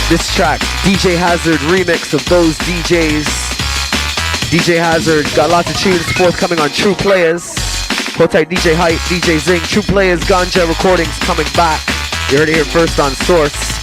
This track, DJ Hazard remix of Those DJs. DJ Hazard got lots of tunes forthcoming on True Players. Hold tight, DJ Hype, DJ Zing, True Players, Ganja recordings coming back. You heard it here first on Source.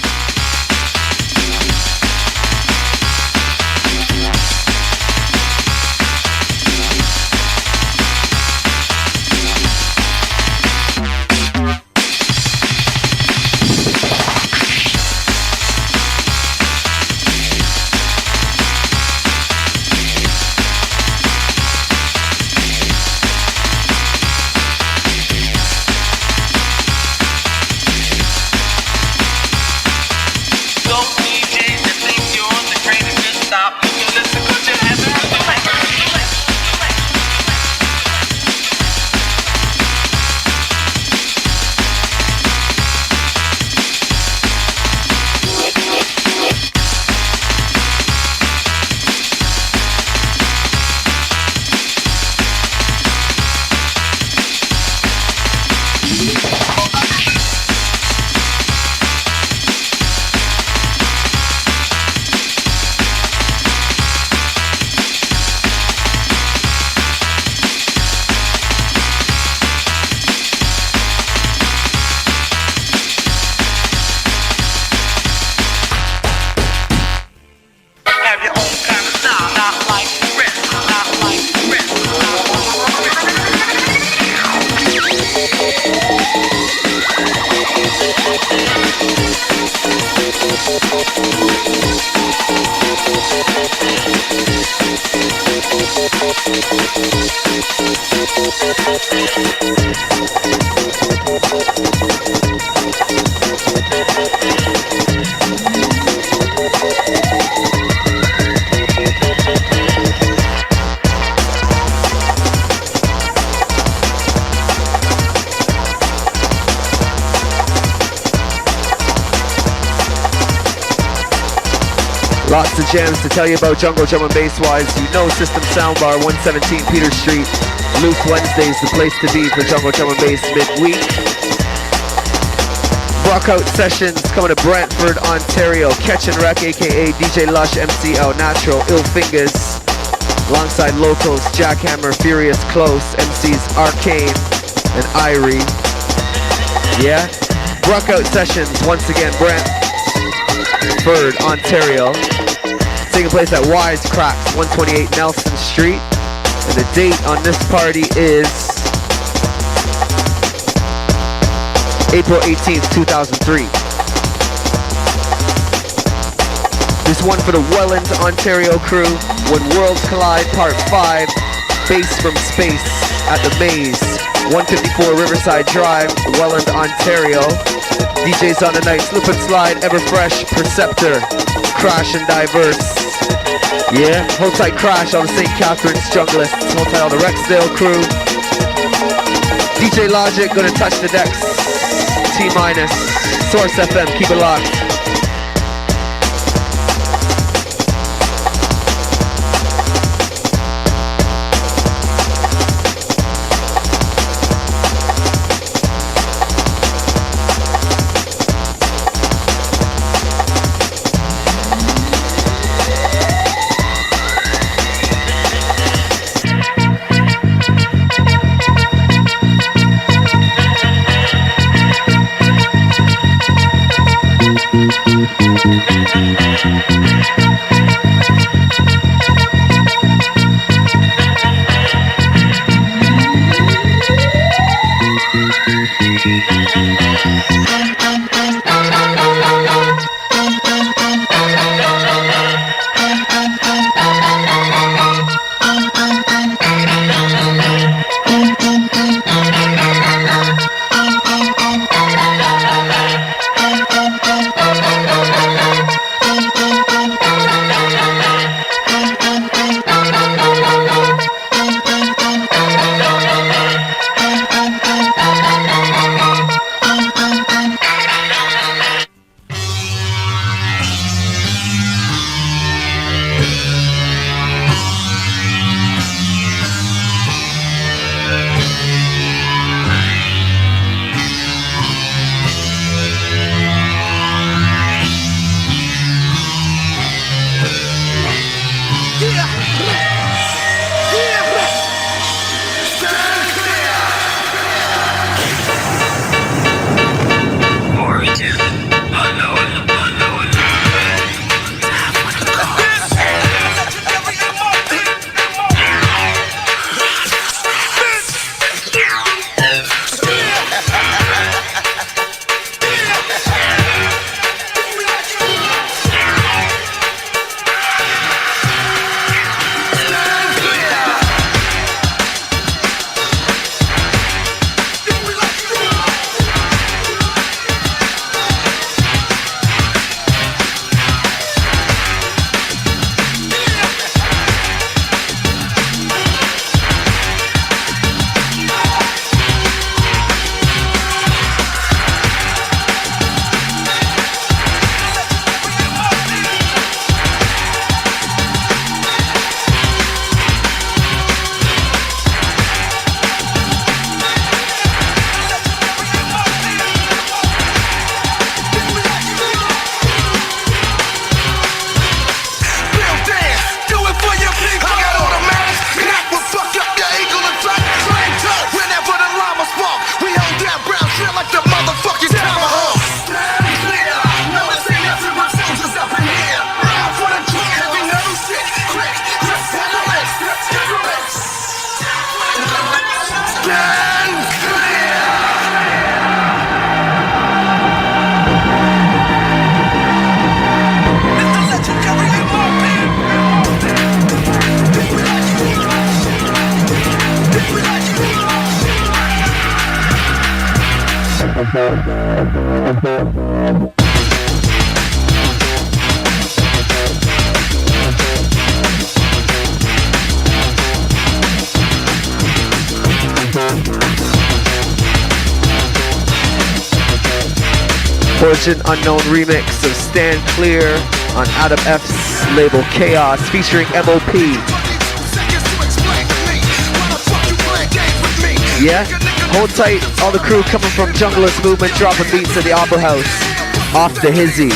Lots of jams to tell you about Jungle Drum and Bass wise. You know System Soundbar, 117 Peter Street. Luke Wednesday's the place to be for Jungle Drum and Bass midweek. Brockout Sessions coming to Brantford, Ontario. Catch and Wreck, aka DJ Lush, MC Al Natural, Ill Fingers. Alongside locals, Jackhammer, Furious Close, MCs Arcane and Irie. Yeah? Brockout Sessions, once again, Brantford, Ontario. Taking place at Wisecracks, 128 Nelson Street. And the date on this party is April 18th, 2003. This one for the Welland, Ontario crew. When Worlds Collide, Part 5. Bass from Space at the Maze. 154 Riverside Drive, Welland, Ontario. DJs on the night, Slip and Slide, Everfresh, Perceptor, Crash and Diverse. Yeah, hold tight, Crash on the St. Catharines Junglists. Hold tight on the Rexdale crew. DJ Logic gonna touch the decks. T-. Source FM, keep it locked. Origin Unknown remix of Stand Clear on Adam F's label Chaos featuring MOP. Yeah? Hold tight, all the crew coming from Junglist Movement dropping beats at the Opera House. Off the Hizzy.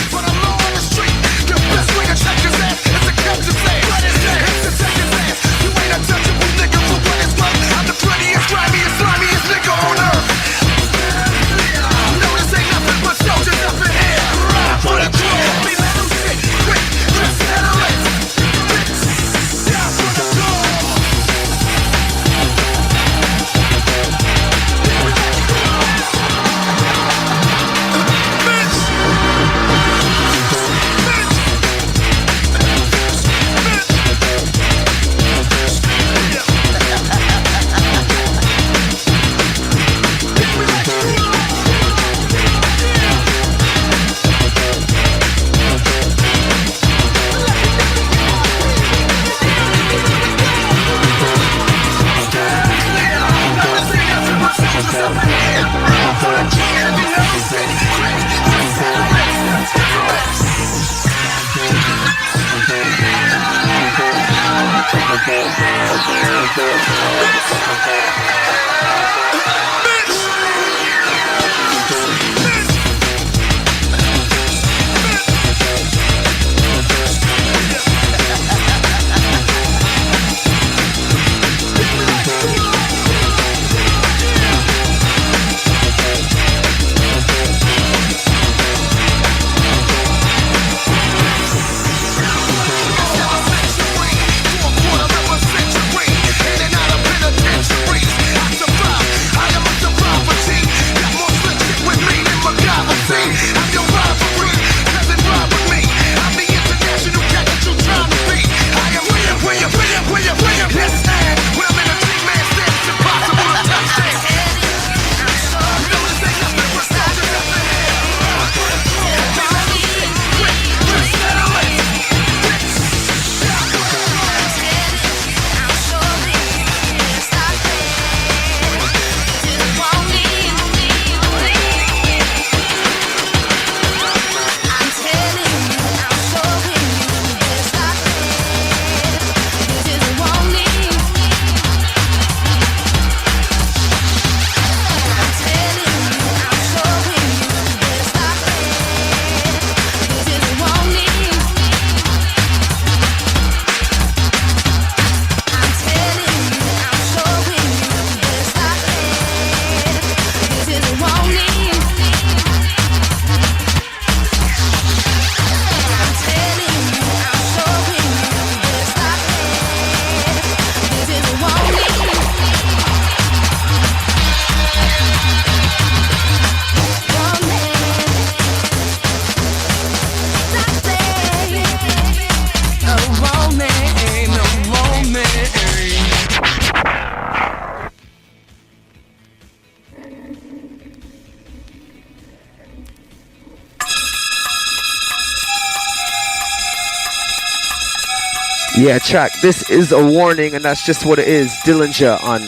Yeah, track. This is a warning, and that's just what it is. Dillinger on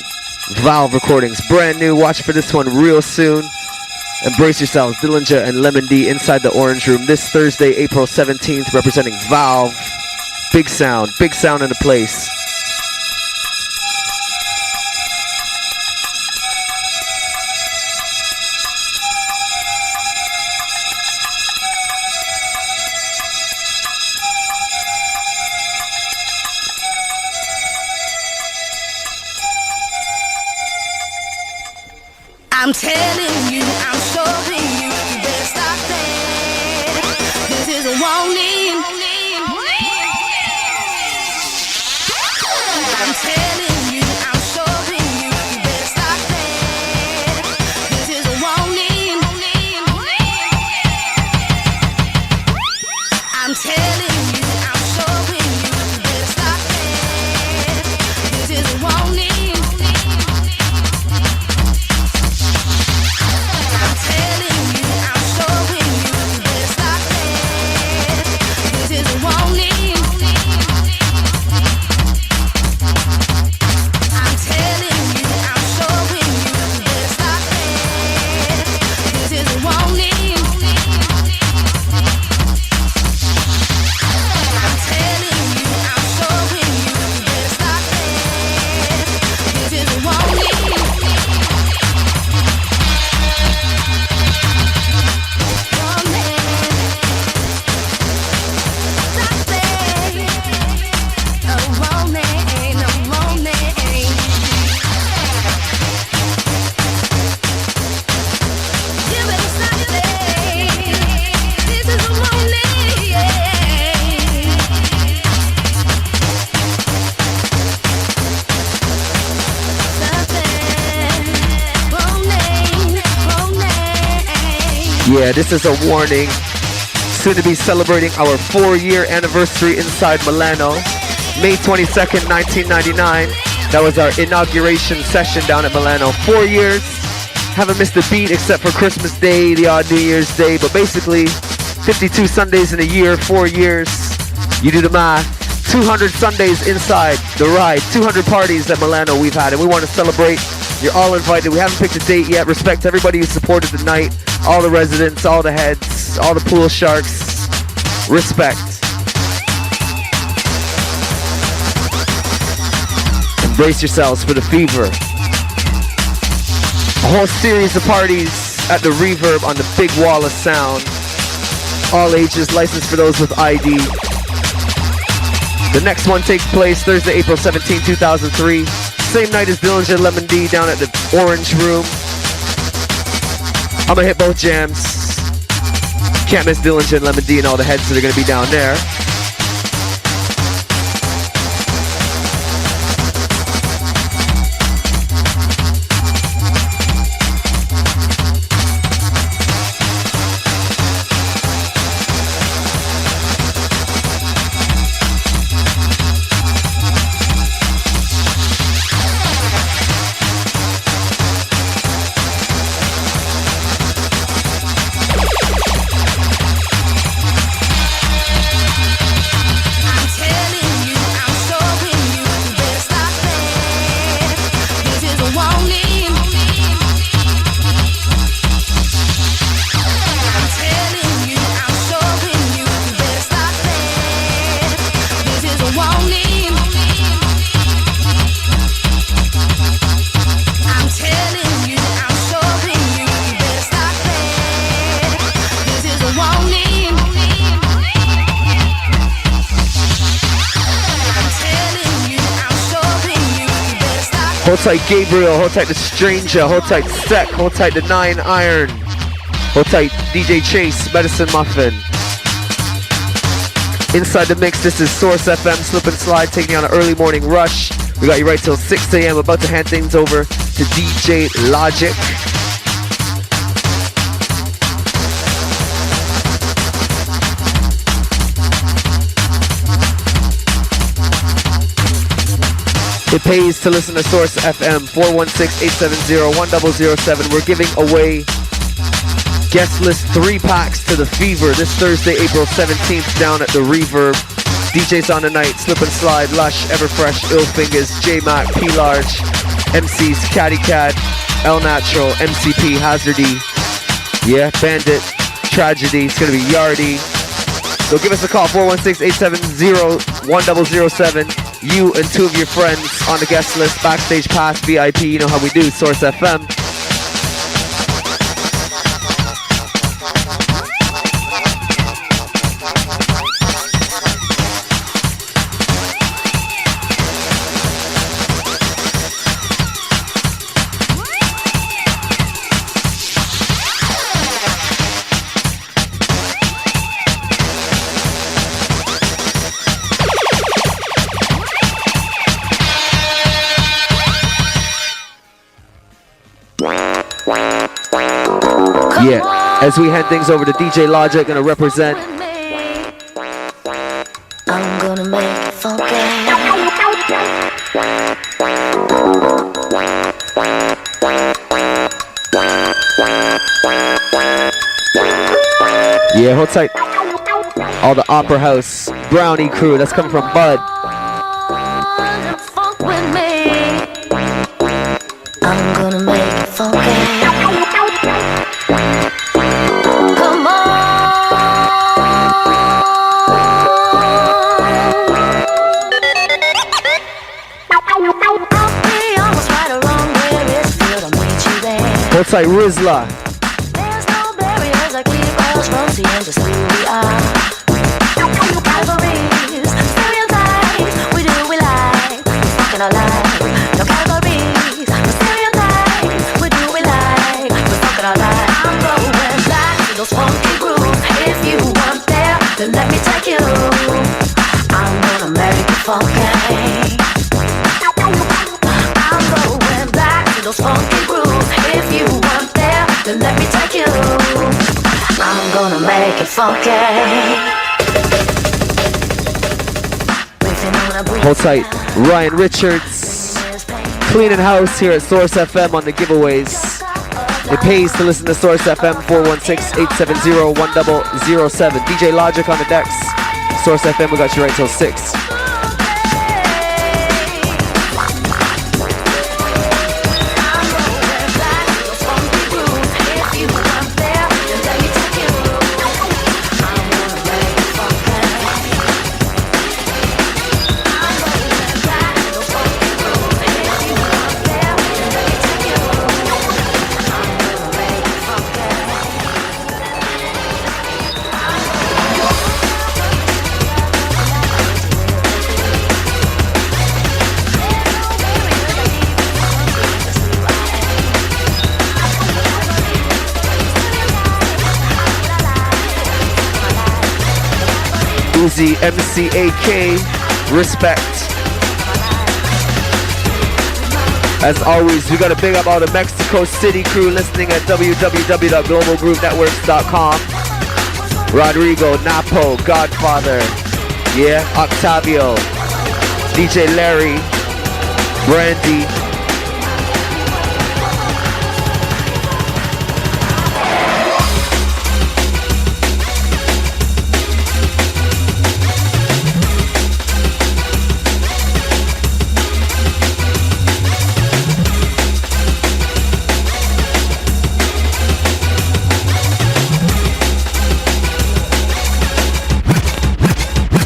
Valve Recordings. Brand new. Watch for this one real soon. Embrace yourselves. Dillinger and Lemon D inside the Orange Room this Thursday, April 17th, representing Valve. Big sound in the place. I'm telling you, I'm showing you, you better stop that. This is a warning. I'm telling you, I'm showing you, you better stop that. This is a warning. I'm telling you, I'm showing you, you better stop that. This is a warning. Yeah, this is a warning. Soon to be celebrating our 4-year anniversary inside Milano. May 22nd, 1999. That was our inauguration session down at Milano. 4 years. Haven't missed a beat except for Christmas Day, the odd New Year's Day. But basically, 52 Sundays in a year, 4 years. You do the math. 200 Sundays inside the ride. 200 parties at Milano we've had. And we want to celebrate. You're all invited. We haven't picked a date yet. Respect to everybody who supported the night. All the residents, all the heads, all the pool sharks. Respect. Embrace yourselves for the fever. A whole series of parties at the Reverb on the big wall of sound. All ages, licensed for those with ID. The next one takes place Thursday, April 17, 2003. Same night as Dillinger and Lemon D down at the Orange Room. I'm gonna hit both jams. Can't miss Dillinger and Lemon D and all the heads that are gonna be down there. Hold tight Gabriel, hold tight the Stranger, hold tight Sec, hold tight the 9 Iron, hold tight DJ Chase, Medicine Muffin. Inside the mix, this is Source FM, Slip and Slide, taking you on an early morning rush. We got you right till 6 a.m. About to hand things over to DJ Logic. It pays to listen to Source FM, 416-870-1007. We're giving away guest list 3 packs to the Fever this Thursday, April 17th, down at the Reverb. DJs on the night, Slip and Slide, Lush, Everfresh, Ill Fingers, J-Mac, P-Large, MCs, Catty Cat, El Natural, MCP, Hazardy, yeah, Bandit, Tragedy, it's gonna be Yardy. So give us a call, 416-870-1007. You and 2 of your friends on the guest list, backstage pass, VIP, you know how we do, Source FM. Yeah, as we hand things over to DJ Logic, gonna represent. I'm gonna make it funky. Yeah, hold tight. All the Opera House Brownie crew, that's coming from Bud. Funk with me. I'm gonna make it funky. Come on. I'll be almost right along where it's good. I'll meet you there. Hold tight, Rizla. There's no barriers that keep us from seeing just who we are. Categories, stereotypes, we do we like, we're fucking alive. No categories, stereotypes, we do we like, we're fucking alive. I'm going back to those funky grooves. If you want there, then let me take you. I'm gonna make it funky. I'm going back to those funky grooves. If you want there, then let me take you. I'm gonna make it funky. Hold tight, Ryan Richards. Cleaning house here at Source FM on the giveaways. It pays to listen to Source FM, 416-870-1007. DJ Logic on the decks. Source FM, we got you right till 6. Uzi, MCAK, respect. As always, we gotta big up all the Mexico City crew listening at www.globalgroovenetworks.com. Rodrigo, Napo, Godfather, yeah, Octavio, DJ Larry, Brandy.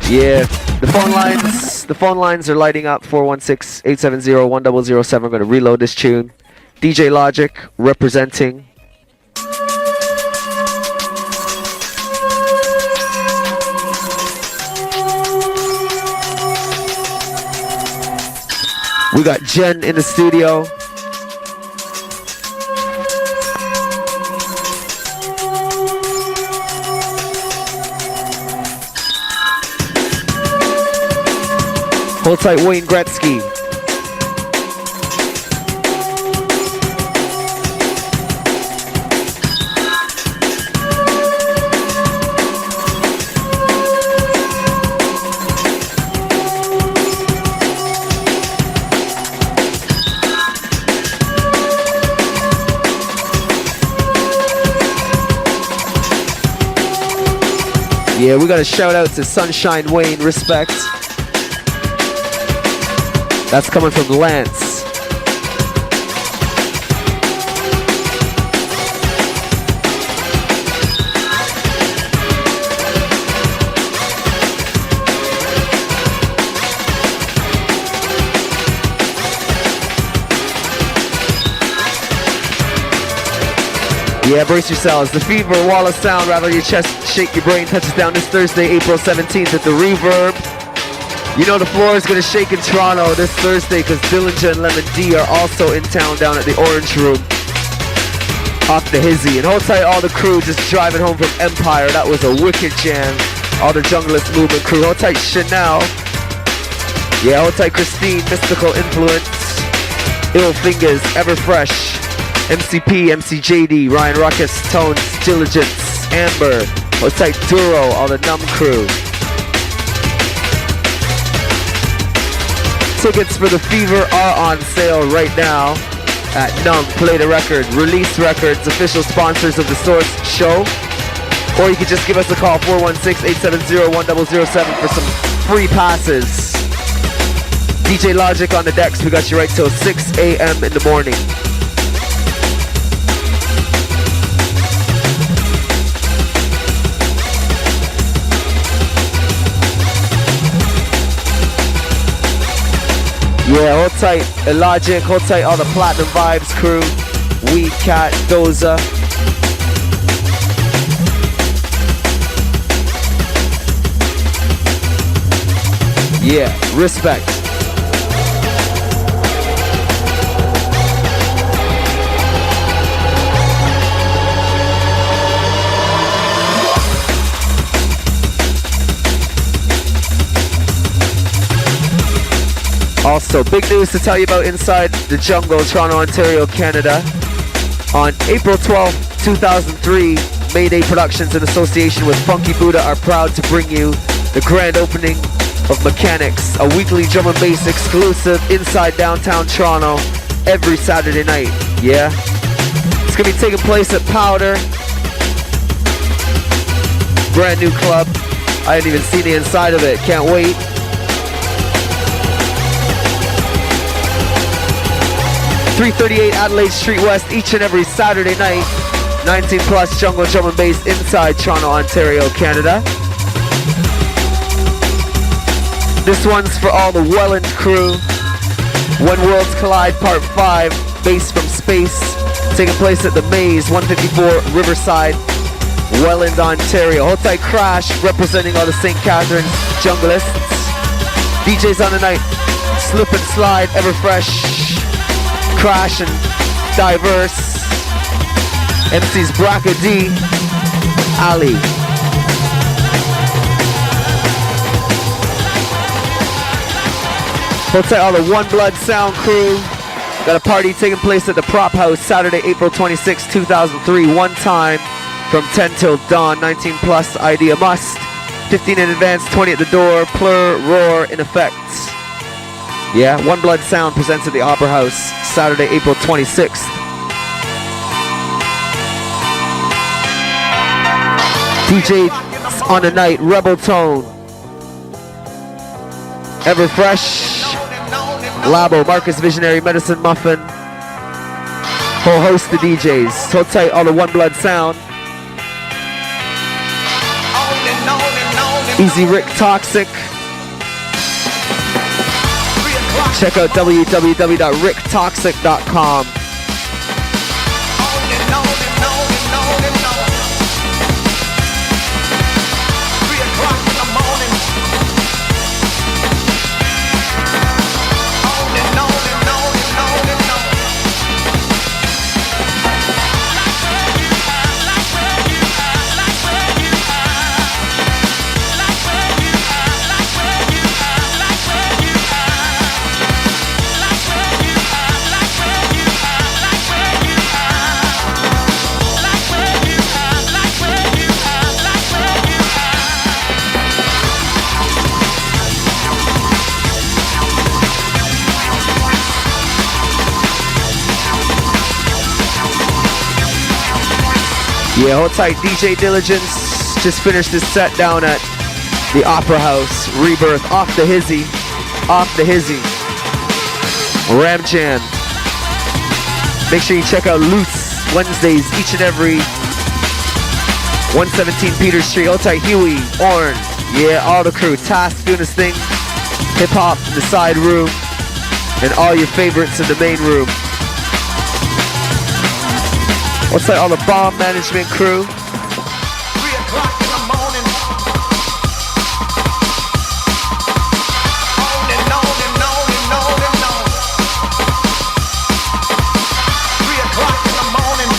Yeah, the phone lines are lighting up. 416-870-1007. I'm going to reload this tune. DJ Logic representing. We got Jen in the studio. Hold tight, Wayne Gretzky. Yeah, we got a shout out to Sunshine Wayne, respect. That's coming from Lance. Yeah, brace yourselves. The Fever, Wall of Sound, rattle your chest, shake your brain, touches down this Thursday, April 17th at the Reverb. You know the floor is going to shake in Toronto this Thursday because Dillinger and Lemon D are also in town down at the Orange Room off the Hizzy. And hold tight, all the crew just driving home from Empire. That was a wicked jam. All the Junglist Movement crew. Hold tight, Chanel. Yeah, hold tight, Christine, Mystical Influence, Ill Fingers, Everfresh, MCP, MCJD, Ryan Ruckus, Tones, Diligence, Amber, hold tight, Duro, all the Numb crew. Tickets for the Fever are on sale right now at Numb, Play the Record, Release Records, official sponsors of the Source show. Or you can just give us a call, 416-870-1007 for some free passes. DJ Logic on the decks, we got you right till 6 a.m. in the morning. Yeah, hold tight, Illogic, hold tight all the Platinum Vibes crew, Weed Cat, Doza. Yeah, respect. Also, big news to tell you about inside the jungle, Toronto, Ontario, Canada. On April 12th, 2003, Mayday Productions in association with Funky Buddha are proud to bring you the grand opening of Mechanics, a weekly drum and bass exclusive inside downtown Toronto every Saturday night. Yeah? It's going to be taking place at Powder. Brand new club. I haven't even seen the inside of it. Can't wait. 338 Adelaide Street West each and every Saturday night. 19 plus jungle drum and bass inside Toronto, Ontario, Canada. This one's for all the Welland crew. When Worlds Collide Part 5, Bass from Space, taking place at the Maze, 154 Riverside, Welland, Ontario. Hold tight, Crash, representing all the St. Catharines junglists. DJs on the night, Slip and Slide, Everfresh, Crash and Diverse. MC's Braca D, Ali. Hold tight all the One Blood Sound crew. Got a party taking place at the Prop House Saturday, April 26, 2003. One time from 10 till dawn. 19 plus, ID a must. 15 in advance, 20 at the door. Plur, roar in effect. Yeah, One Blood Sound presents at the Opera House Saturday, April 26th. DJ on the night, Rebel Tone, Everfresh, Labo, Marcus Visionary, Medicine Muffin, whole host of DJs. Hold tight, all the One Blood Sound. Easy Rick Toxic. Check out www.ricktoxic.com. Yeah, hold tight, DJ Diligence, Just finished this set down at the Opera House. Rebirth. Off the Hizzy. Ram Jam. Make sure you check out Loose Wednesdays each and every 117 Peter Street. Otai Huey, Orn. Yeah, all the crew. Task doing his thing. Hip hop in the side room. And all your favorites in the main room. What's that? All the bomb management crew. 3 o'clock in the morning. On and on and on and on and on. 3 o'clock in the morning.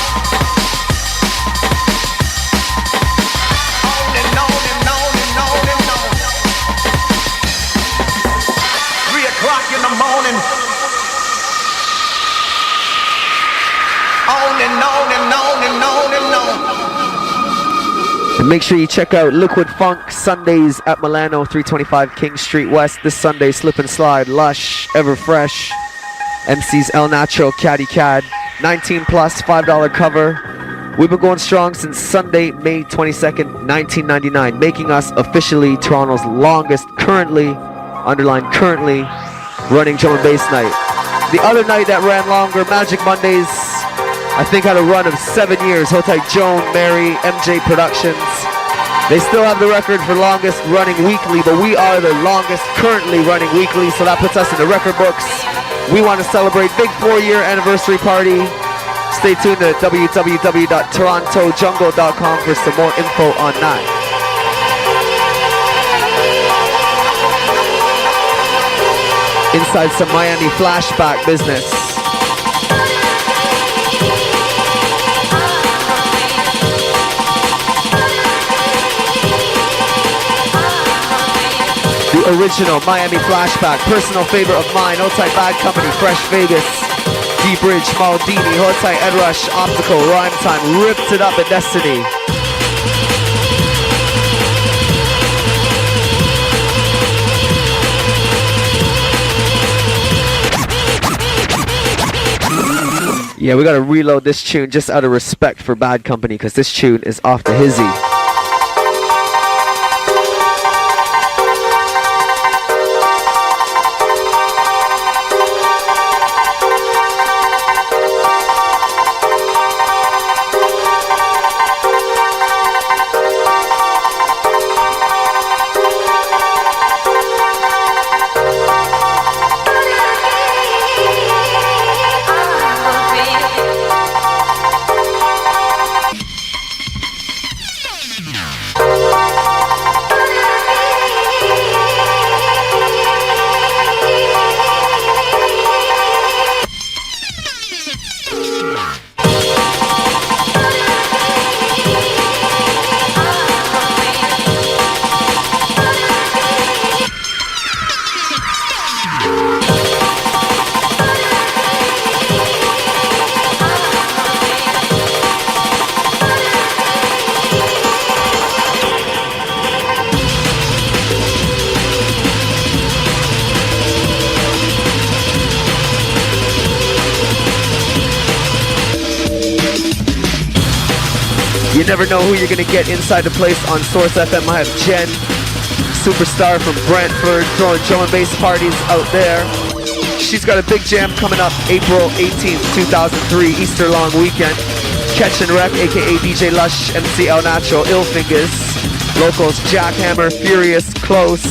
On and on and on and on and on. 3 o'clock in the morning. On and on and on and on and on. And make sure you check out Liquid Funk Sundays at Milano, 325 King Street West. This Sunday, Slip and Slide, Lush, Everfresh, MCs El Nacho, Caddy Cad, 19 plus, $5 cover. We've been going strong since Sunday, May 22nd, 1999, making us officially Toronto's longest currently running drum and bass night. The other night that ran longer, Magic Mondays, I think had a run of 7 years. Hotai Joan, Mary, MJ Productions. They still have the record for longest running weekly, but we are the longest currently running weekly, so that puts us in the record books. We want to celebrate big 4-year anniversary party. Stay tuned to www.torontojungle.com for some more info on that. Inside some Miami flashback business. The original Miami flashback, personal favorite of mine, Otai Bad Company, Fresh Vegas, D-Bridge, Maldini, Otai Ed Rush, Optical, Rhyme Time, ripped it up at Destiny. Yeah, we gotta reload this tune just out of respect for Bad Company, because this tune is off the Hizzy. You never know who you're gonna get inside the place on Source FM. I have Jen, superstar from Brantford, throwing drum and bass parties out there. She's got a big jam coming up April 18th, 2003, Easter long weekend. Catch and Wreck, aka DJ Lush, MC El Nacho, Ill Fingers, locals Jackhammer, Furious, Close,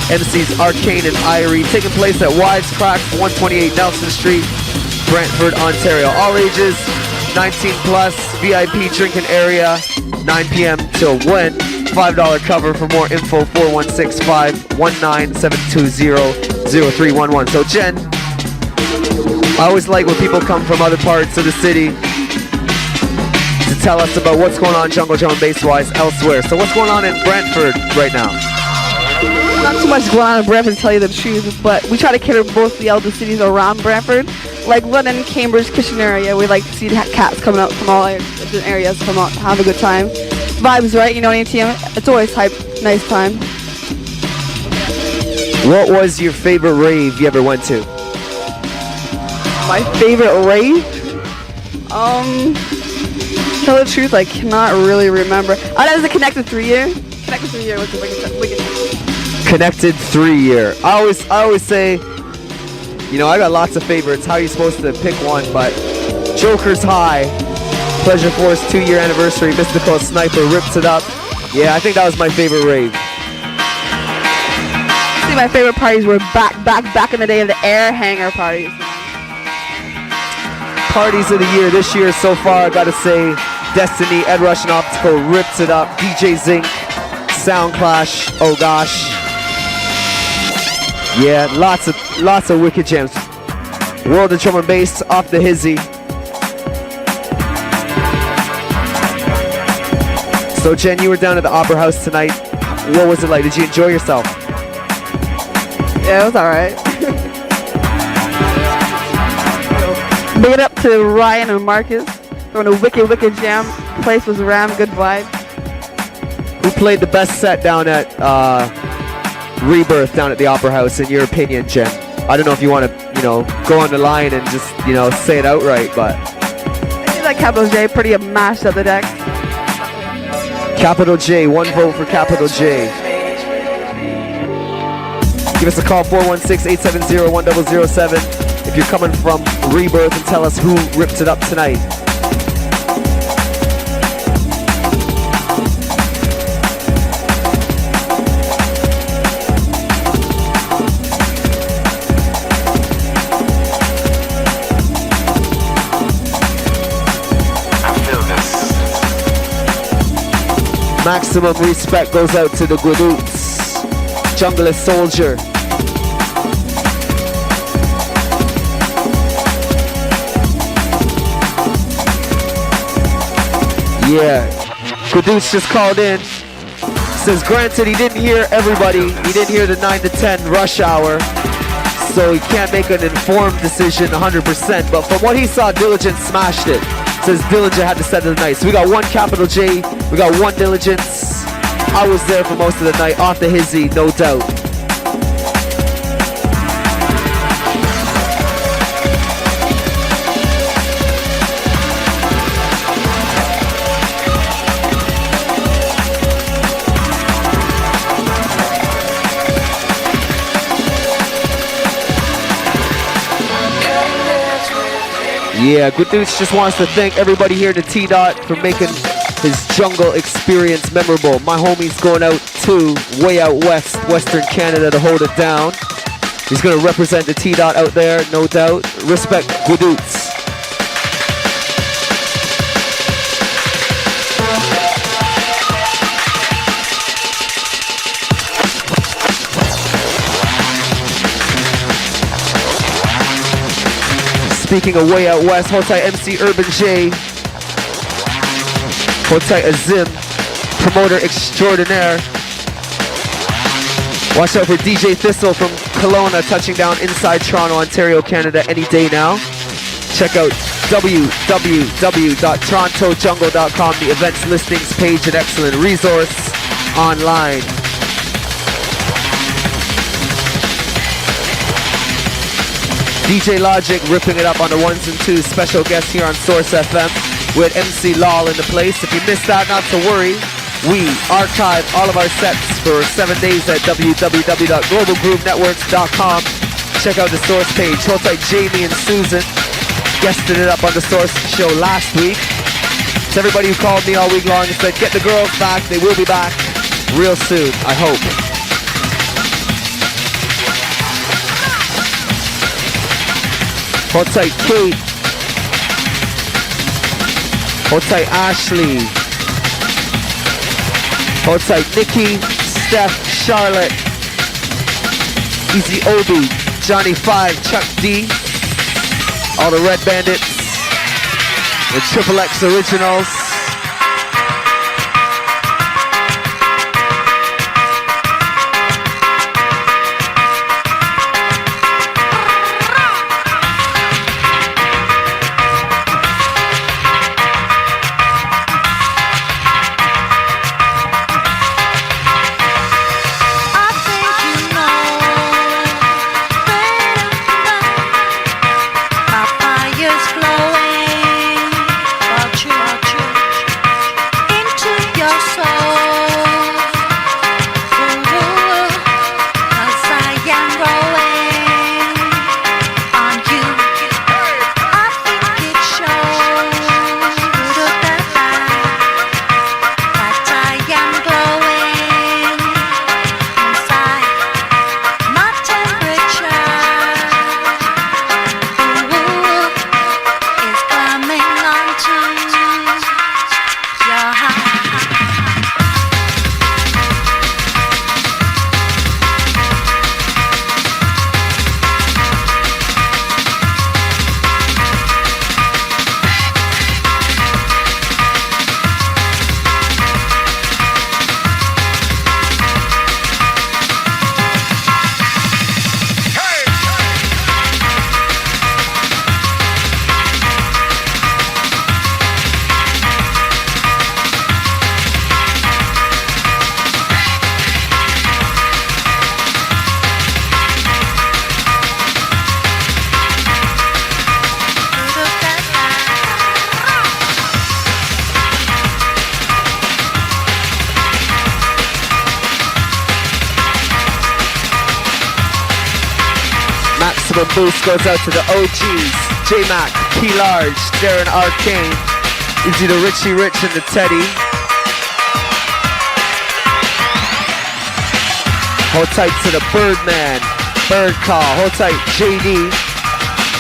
MCs Arcane and Irie, taking place at Wisecracks, 128 Nelson Street, Brantford, Ontario. All ages, 19 plus, VIP drinking area, 9 p.m. till when? $5 cover. For more info, 416-519-720-0311. So Jen, I always like when people come from other parts of the city to tell us about what's going on jungle drum and bass wise elsewhere. So what's going on in Brantford right now? Not too much going on in Brantford, to tell you the truth, but we try to cater both the elder cities around Brantford. Like London, Cambridge, Kitchener area, we like to see cats coming out from all different areas, come out, have a good time. Vibes, right? You know, ATM, it's always hype, nice time. What was your favorite rave you ever went to? My favorite rave? tell the truth, I cannot really remember. Oh, that was a Connected 3 year. Connected 3 year was the wicked. Connected 3 year. I always say, you know, I got lots of favorites. How are you supposed to pick one? But Joker's High, Pleasure Force 2-year anniversary, Mystical Sniper rips it up. Yeah, I think that was my favorite rave. See, my favorite parties were back in the day of the air hanger parties. Parties of the year this year so far, I gotta say, Destiny, Ed Rush and Optical rips it up. DJ Zinc, Sound Clash, oh gosh. Yeah, lots of wicked jams. World of Drum and Bass, Off the Hizzy. So Jen, you were down at the Opera House tonight. What was it like? Did you enjoy yourself? Yeah, it was alright. Big it up to Ryan and Marcus. Throwing a wicked jam. The place was ram, good vibe. Who played the best set down at Rebirth down at the Opera House, in your opinion, Jen? I don't know if you want to, you know, go on the line and just, you know, say it outright, but... I think that Capital J pretty mashed up the deck. Capital J, one vote for Capital J. Give us a call, 416-870-1007, if you're coming from Rebirth, and tell us who ripped it up tonight. Maximum respect goes out to the Gwadoots. Junglist Soldier. Yeah, Gwadoots just called in. Says granted he didn't hear everybody. He didn't hear the 9 to 10 rush hour. So he can't make an informed decision 100%. But from what he saw, Diligence smashed it. Says Diligent had the set of the night. So we got one Capital J, we got one Diligence. I was there for most of the night, Off the Hizzy, no doubt. Yeah, Gwadoots just wants to thank everybody here to T-Dot for making his jungle experience memorable. My homie's going out to way out west, Western Canada, to hold it down. He's going to represent the T-Dot out there, no doubt. Respect, Gwadoots. Speaking of way out west, hold tight MC Urban J. Hold tight Azim, promoter extraordinaire. Watch out for DJ Thistle from Kelowna touching down inside Toronto, Ontario, Canada any day now. Check out www.torontojungle.com, the events listings page, an excellent resource online. DJ Logic ripping it up on the ones and twos. Special guest here on Source FM with MC Lol in the place. If you missed that, not to worry. We archive all of our sets for 7 days at www.globalgroovenetworks.com. Check out the Source page. Hold tight, Jamie and Susan guested it up on the Source show last week. To everybody who called me all week long and said, get the girls back. They will be back real soon, I hope. Hold tight, Kate. Hold tight, Ashley. Hold tight, Nikki, Steph, Charlotte, Easy Obi, Johnny 5, Chuck D, all the Red Bandits, the Triple X Originals. Fire's glowing, watch you. Maximum boost goes out to the OGs. J-Mac, P-Large, Darren Arcane, Izzy the Richie Rich and the Teddy. Hold tight to the Birdman, Bird Call. Hold tight, JD.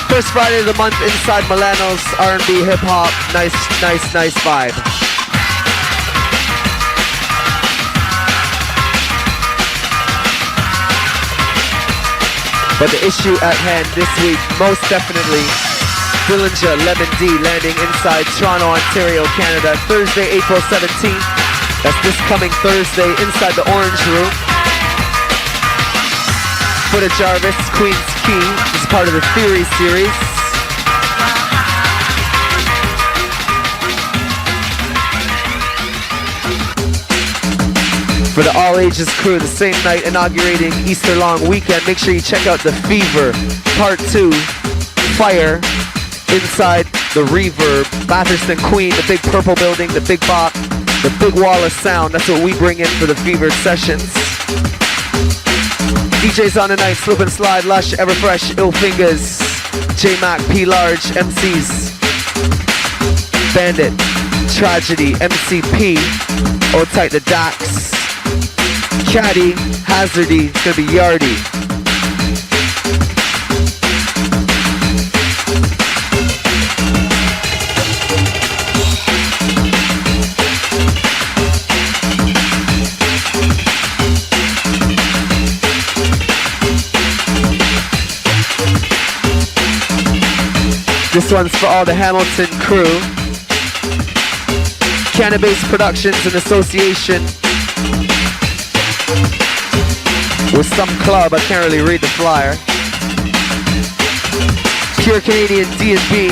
First Friday of the month inside Milano's R&B hip hop. Nice vibe. But the issue at hand this week, most definitely, Dillinger Lemon D landing inside Toronto, Ontario, Canada, Thursday, April 17th. That's this coming Thursday inside the Orange Room. Foot of Jarvis, Queen's Key, is part of the Theory series. For the All Ages crew, the same night inaugurating Easter long weekend, make sure you check out the Fever Part 2 Fire inside the Reverb, Batherston Queen, the big purple building, the big bop, the big wall of sound. That's what we bring in for the Fever sessions. DJs on the night, Slip and Slide, Lush, Everfresh, Ill Fingers, J-Mac, P-Large, MCs, Bandit, Tragedy, MCP, Hold Tight the Dax, Caddy, Hazardy, it's gonna be Yardy. This one's for all the Hamilton crew. Cannabis Productions in association with some club, I can't really read the flyer. Pure Canadian D&B.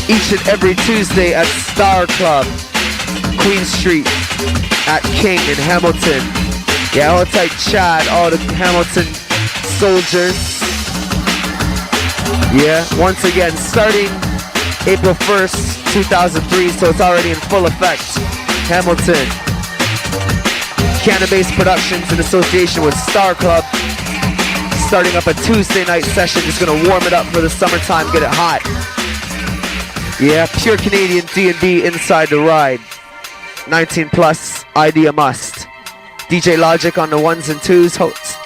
Each and every Tuesday at Star Club, Queen Street at King in Hamilton. Yeah, hold tight Chad, all the Hamilton soldiers. Yeah, once again, starting April 1st, 2003, so it's already in full effect. Hamilton. Cannabis Productions in association with Star Club. Starting up a Tuesday night session, just gonna warm it up for the summertime, get it hot. Yeah, pure Canadian D&D inside the ride. 19 plus, ID a must. DJ Logic on the ones and twos,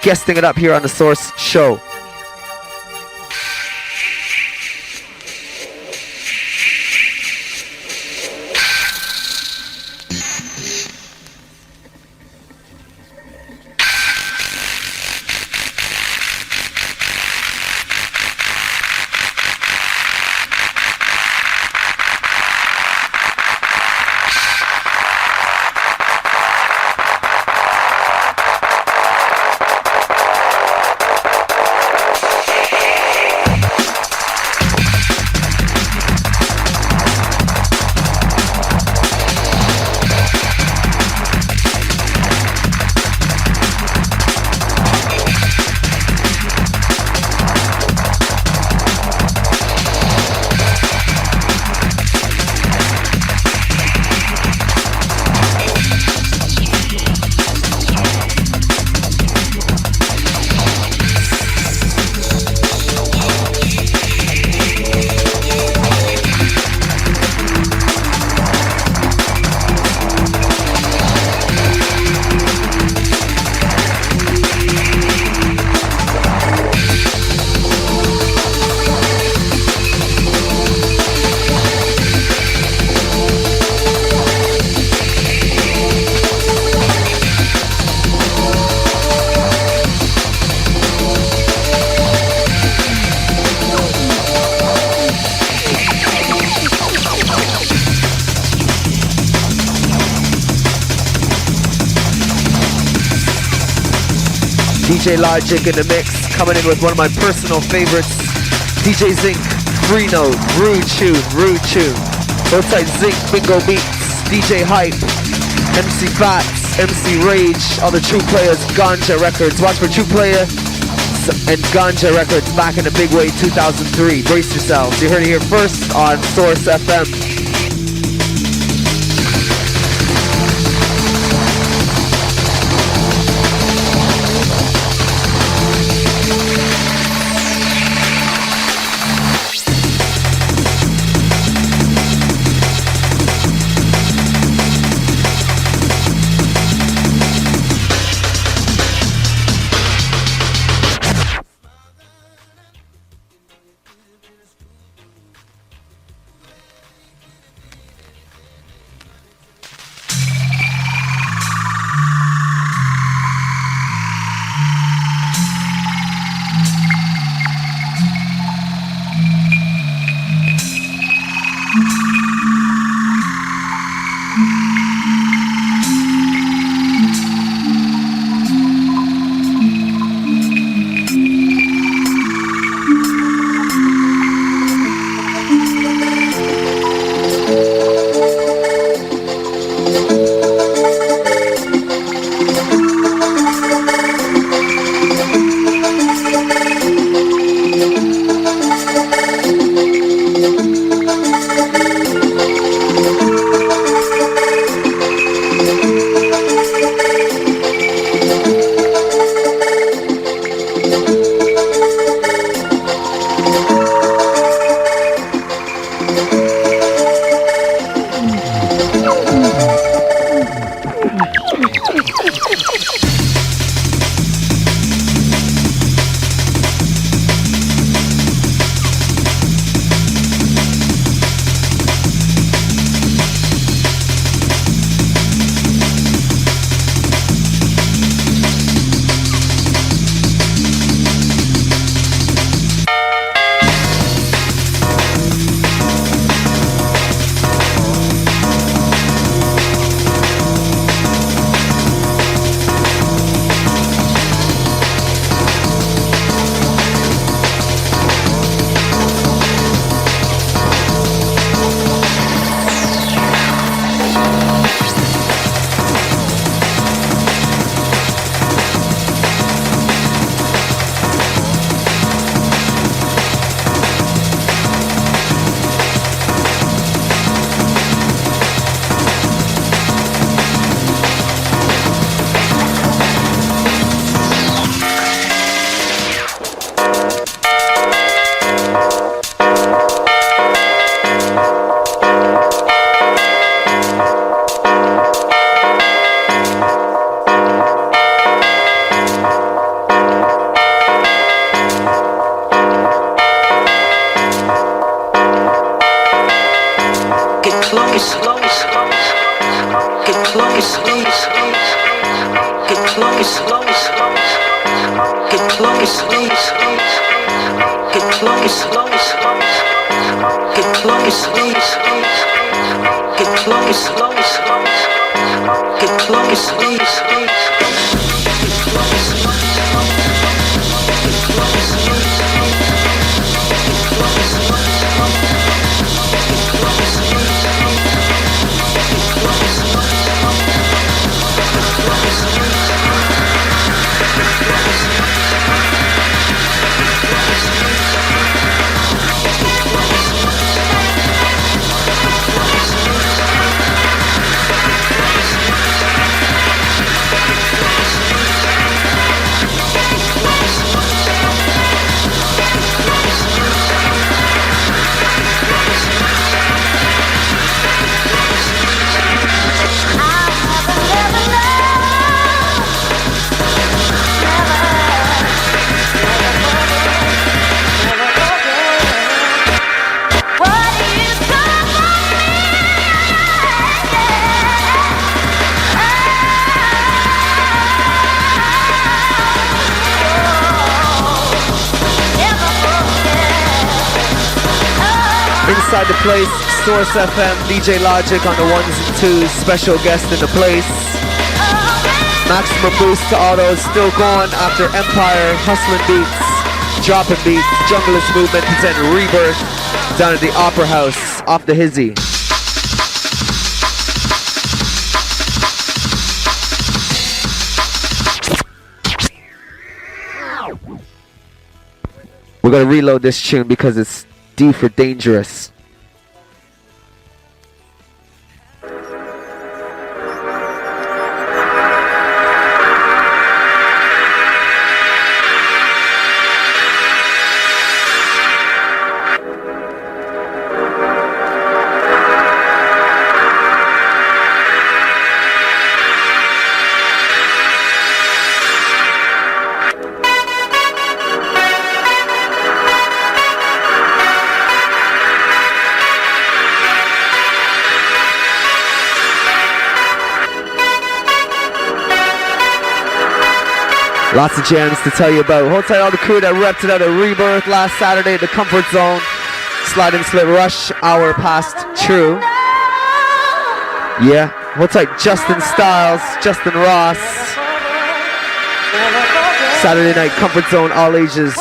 guesting it up here on the Source Show. DJ Logic in the mix, coming in with one of my personal favorites, DJ Zinc, Free Note, Rude Tune, Hold Tight Zinc, Bingo Beats, DJ Hype, MC Fats, MC Rage, all the True Players, Ganja Records. Watch for True Player and Ganja Records back in a big way, 2003. Brace yourselves. You heard it here first on Source FM. Get close, get close, get close, get close, get close, get close, get close, Inside the place, Source FM, DJ Logic on the 1s and 2s, special guest in the place. Maximum boost to autos, still going after Empire, hustling beats, dropping beats. Junglist Movement present Rebirth down at the Opera House, off the Hizzy. We're gonna reload this tune because it's D for dangerous. Lots of jams to tell you about. Hold tight, all the crew that repped it out at Rebirth last Saturday at the Comfort Zone. Slide and Slip Rush hour past true. Yeah, hold tight, Justin Styles, Justin Ross. Saturday night, Comfort Zone, all ages.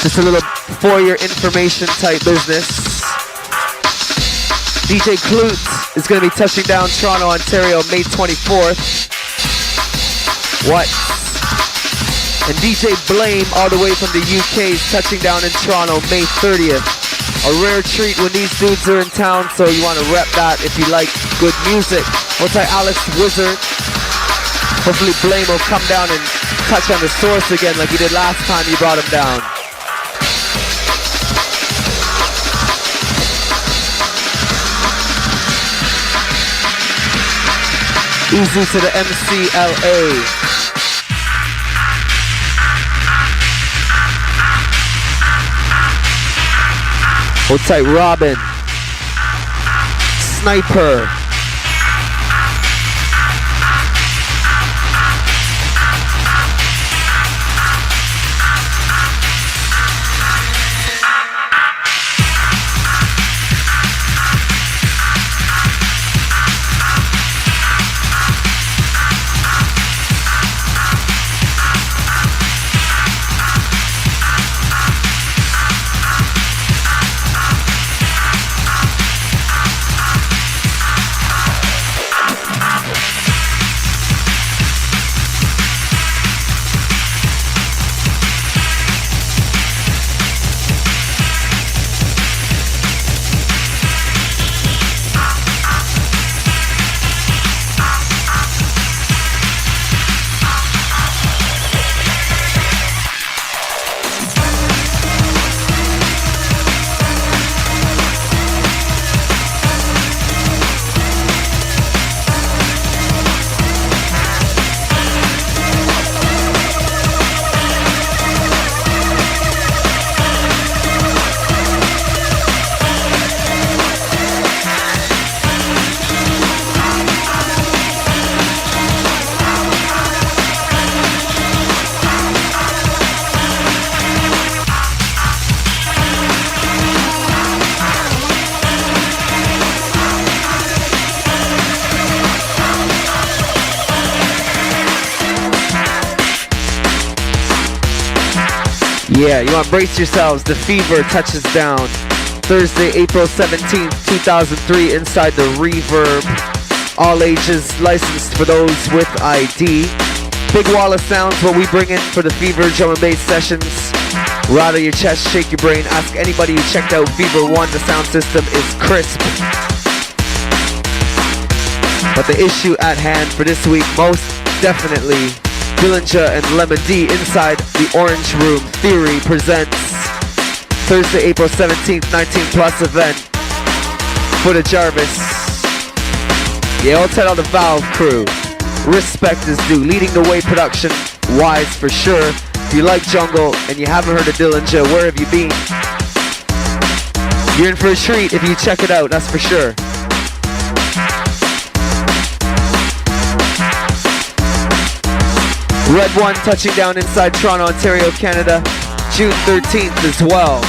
Just a little for your information type business. DJ Klute is going to be touching down Toronto, Ontario, May 24th. What? And DJ Blame, all the way from the UK, is touching down in Toronto, May 30th. A rare treat when these dudes are in town, so you want to rep that if you like good music. What's that, Alex Wizard? Hopefully Blame will come down and touch on the source again like he did last time you brought him down. Easy to the MCLA. Hold tight, Robin. Sniper. Yeah, you want to brace yourselves. The Fever touches down Thursday, April 17th, 2003 inside the Reverb. All ages licensed for those with ID. Big wall of sounds what we bring in for the Fever drum and bass sessions. Rattle your chest, shake your brain. Ask anybody who checked out Fever 1. The sound system is crisp. But the issue at hand for this week, most definitely, Dillinger and Lemon D inside the Orange Room. Theory presents Thursday, April 17th, 19 plus event for the Jarvis. Yeah, I'll tell all the Valve crew. Respect is due. Leading the way production wise for sure. If you like jungle and you haven't heard of Dillinger, where have you been? You're in for a treat if you check it out, that's for sure. Red One touching down inside Toronto, Ontario, Canada, June 13th as well.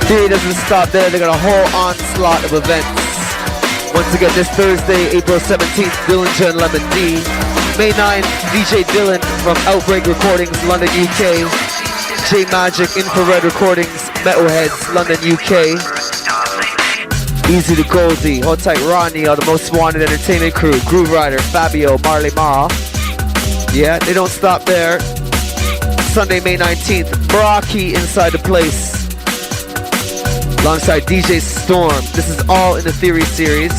Theory doesn't stop there, they got a whole onslaught of events. Once again, this Thursday, April 17th, Dillinger and Lemon D. May 9th, DJ Dylan from Outbreak Recordings, London, UK. J Magic, Infrared Recordings, Metalheads, London, UK. Easy to Goldie, Hold Tight Ronnie, all the Most Wanted Entertainment crew, Groove Rider, Fabio, Marley Ma. Yeah, they don't stop there. Sunday, May 19th, Brocky inside the place. Alongside DJ Storm. This is all in the Theory series.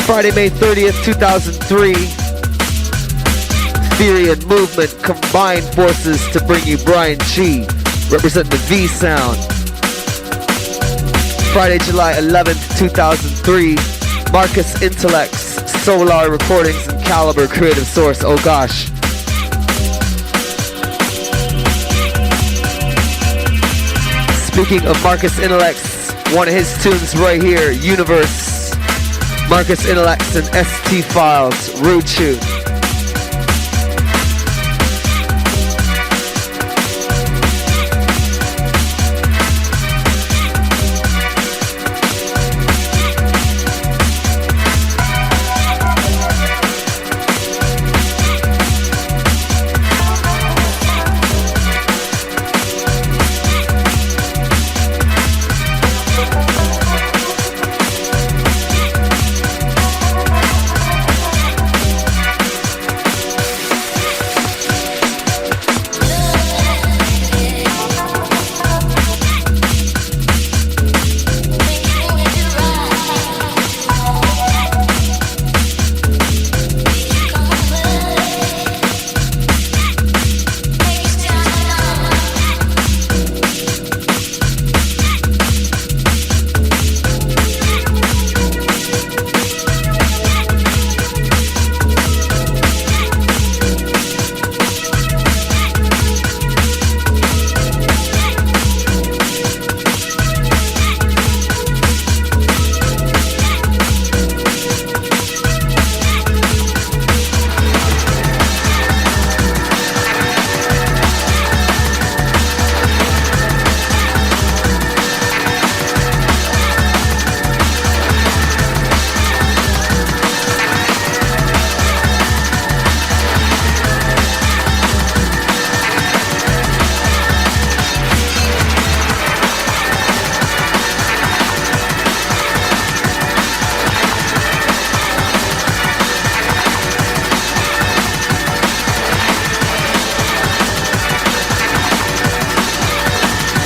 Friday, May 30th, 2003. Theory and Movement combine forces to bring you Brian G, representing the V sound. Friday, July 11th, 2003. Marcus Intellects, Solar Recordings, and Caliber Creative Source. Oh gosh. Speaking of Marcus Intellects, one of his tunes right here, Universe. Marcus Intellects and ST Files, Rude Tune.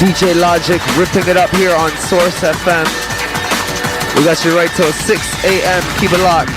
DJ Logic ripping it up here on Source FM. We got you right till 6 a.m. Keep it locked.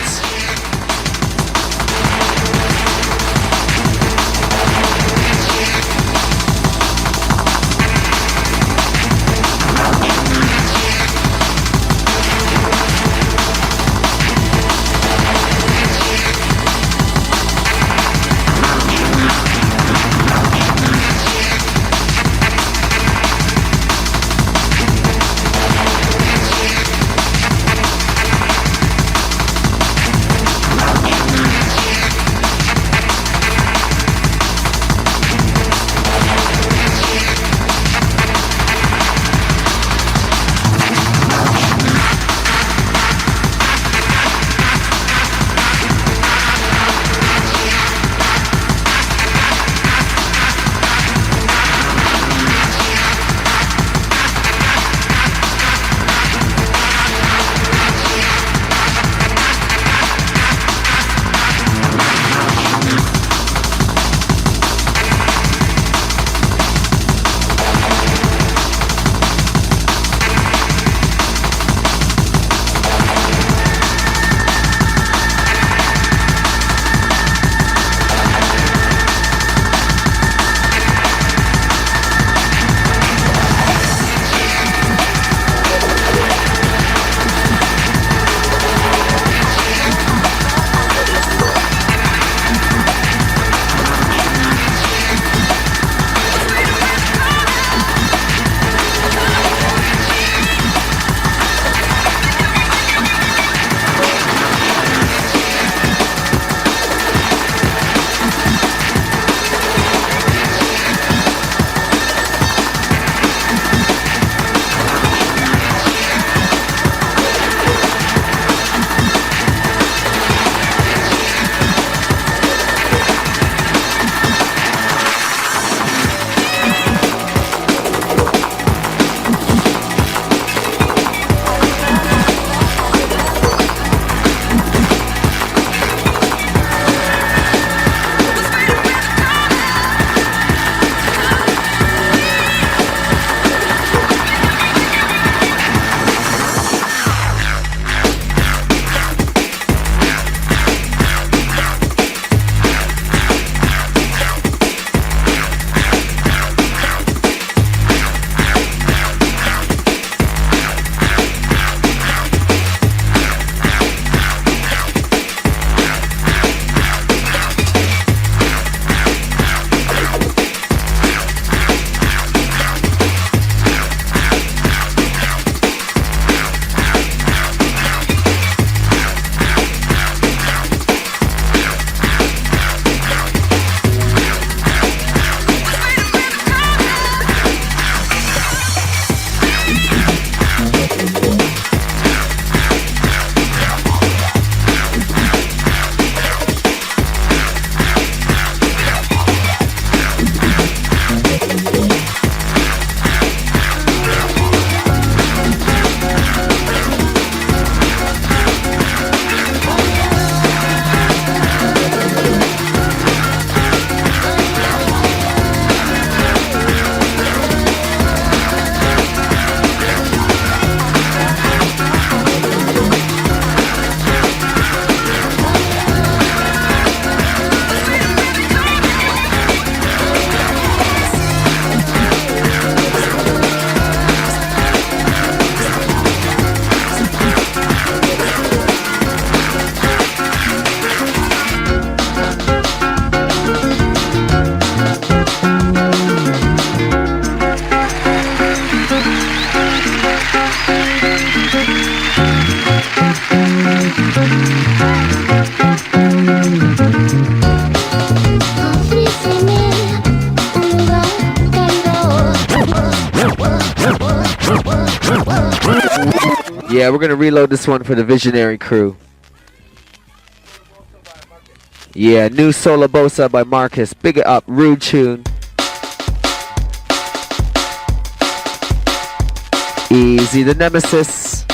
Yeah, we're gonna reload this one for the Visionary crew. Yeah, new Sola Bosa by Marcus. Big it up, rude tune. Easy the Nemesis.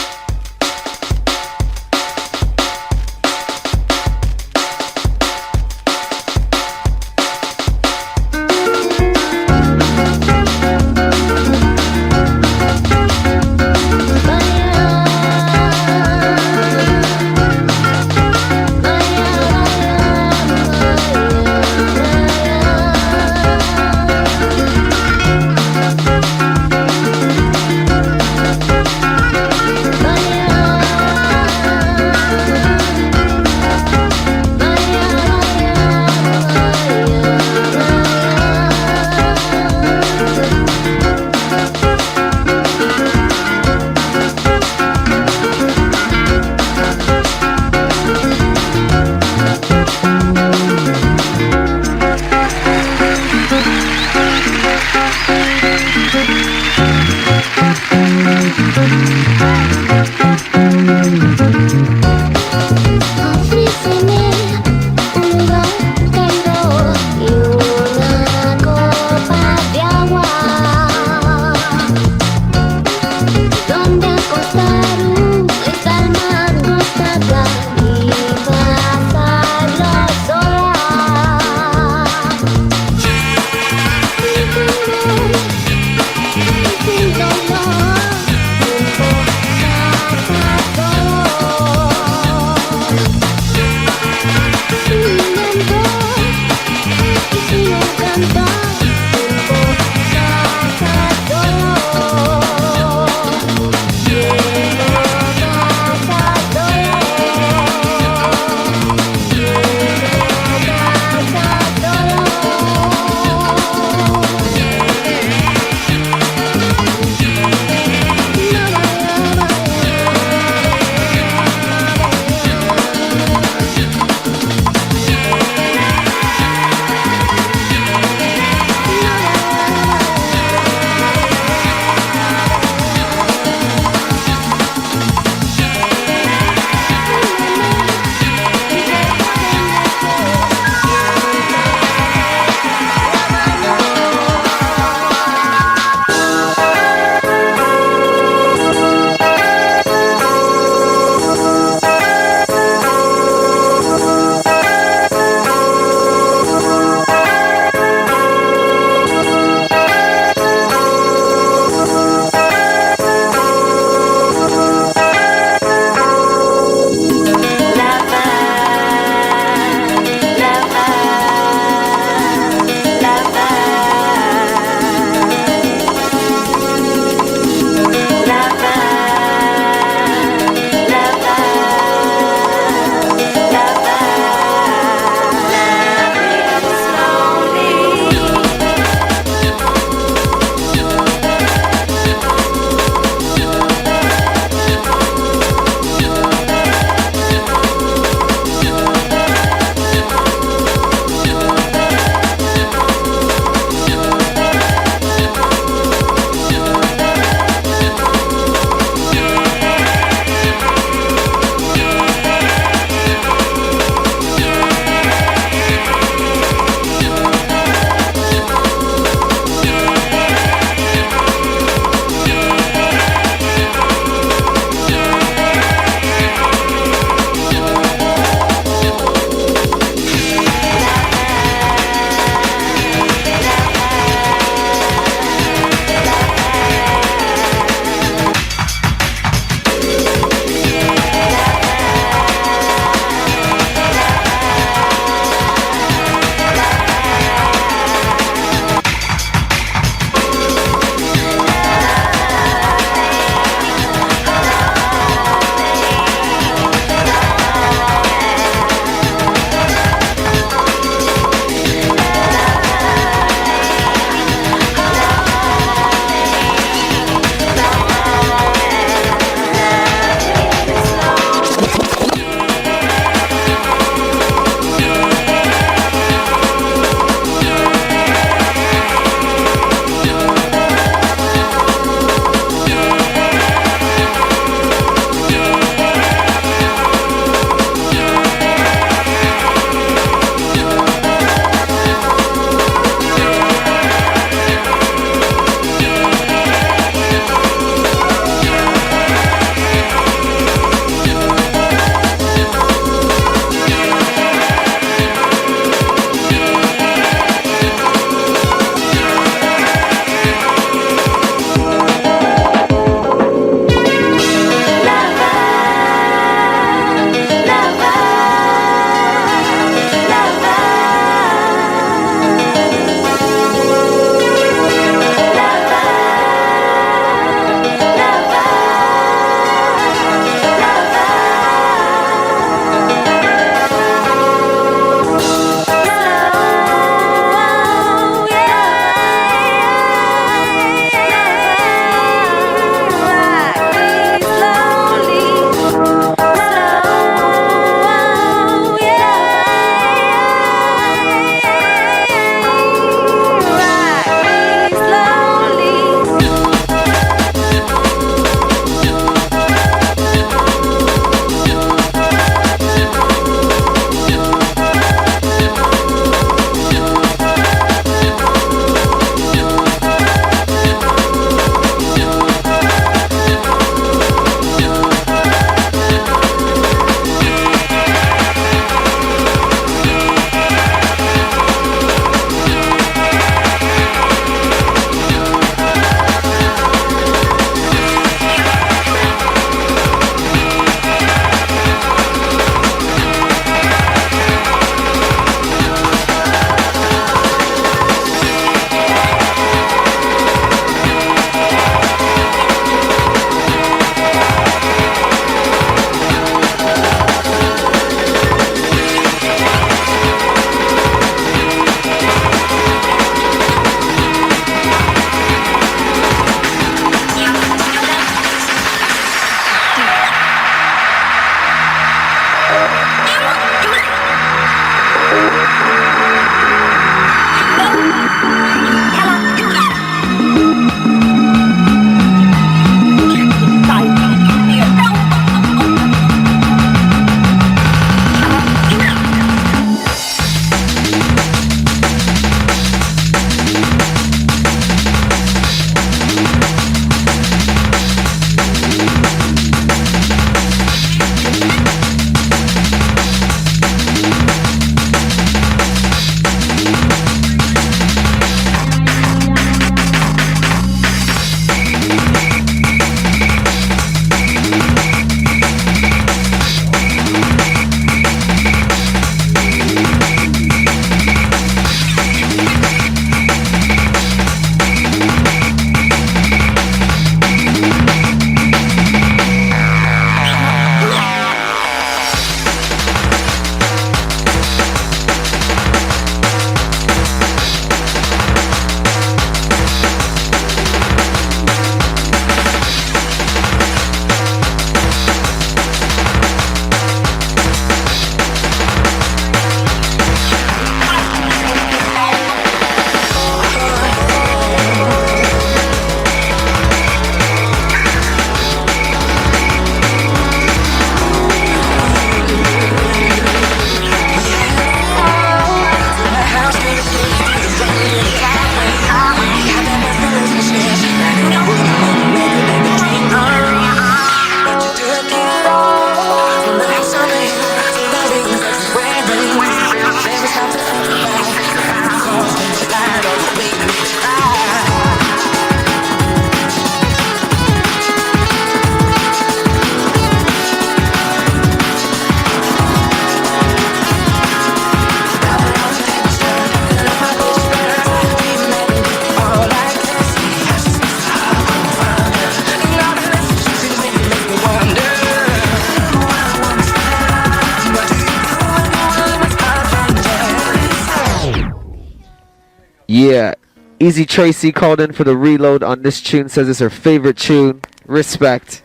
Easy Tracy called in for the reload on this tune, says it's her favorite tune. Respect.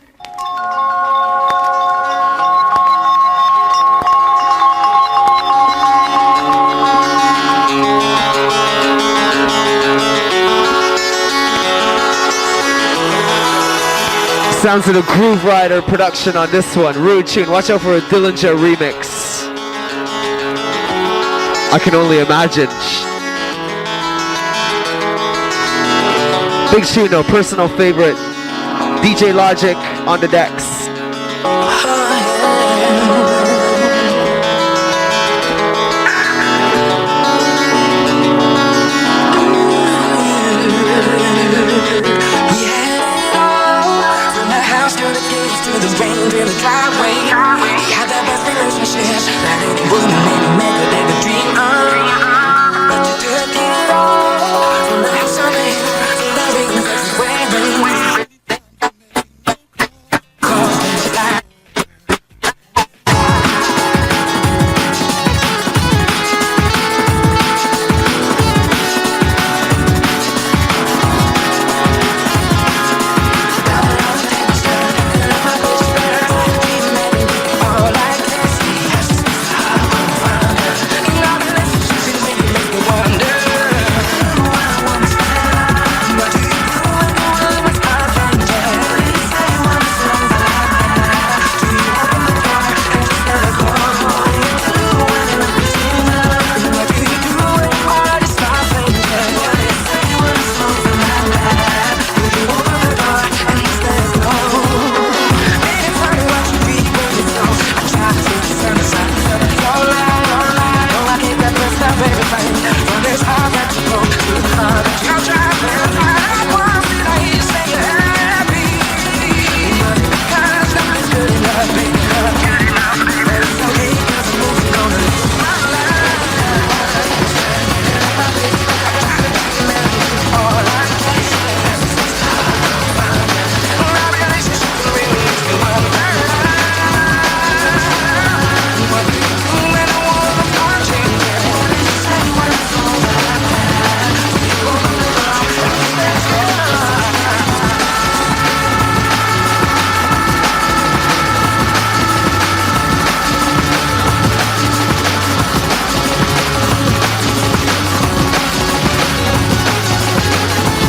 Sounds of the Groove Rider production on this one. Rude tune. Watch out for a Dillinger remix. I can only imagine. Big tune though, personal favorite. DJ Logic on the decks.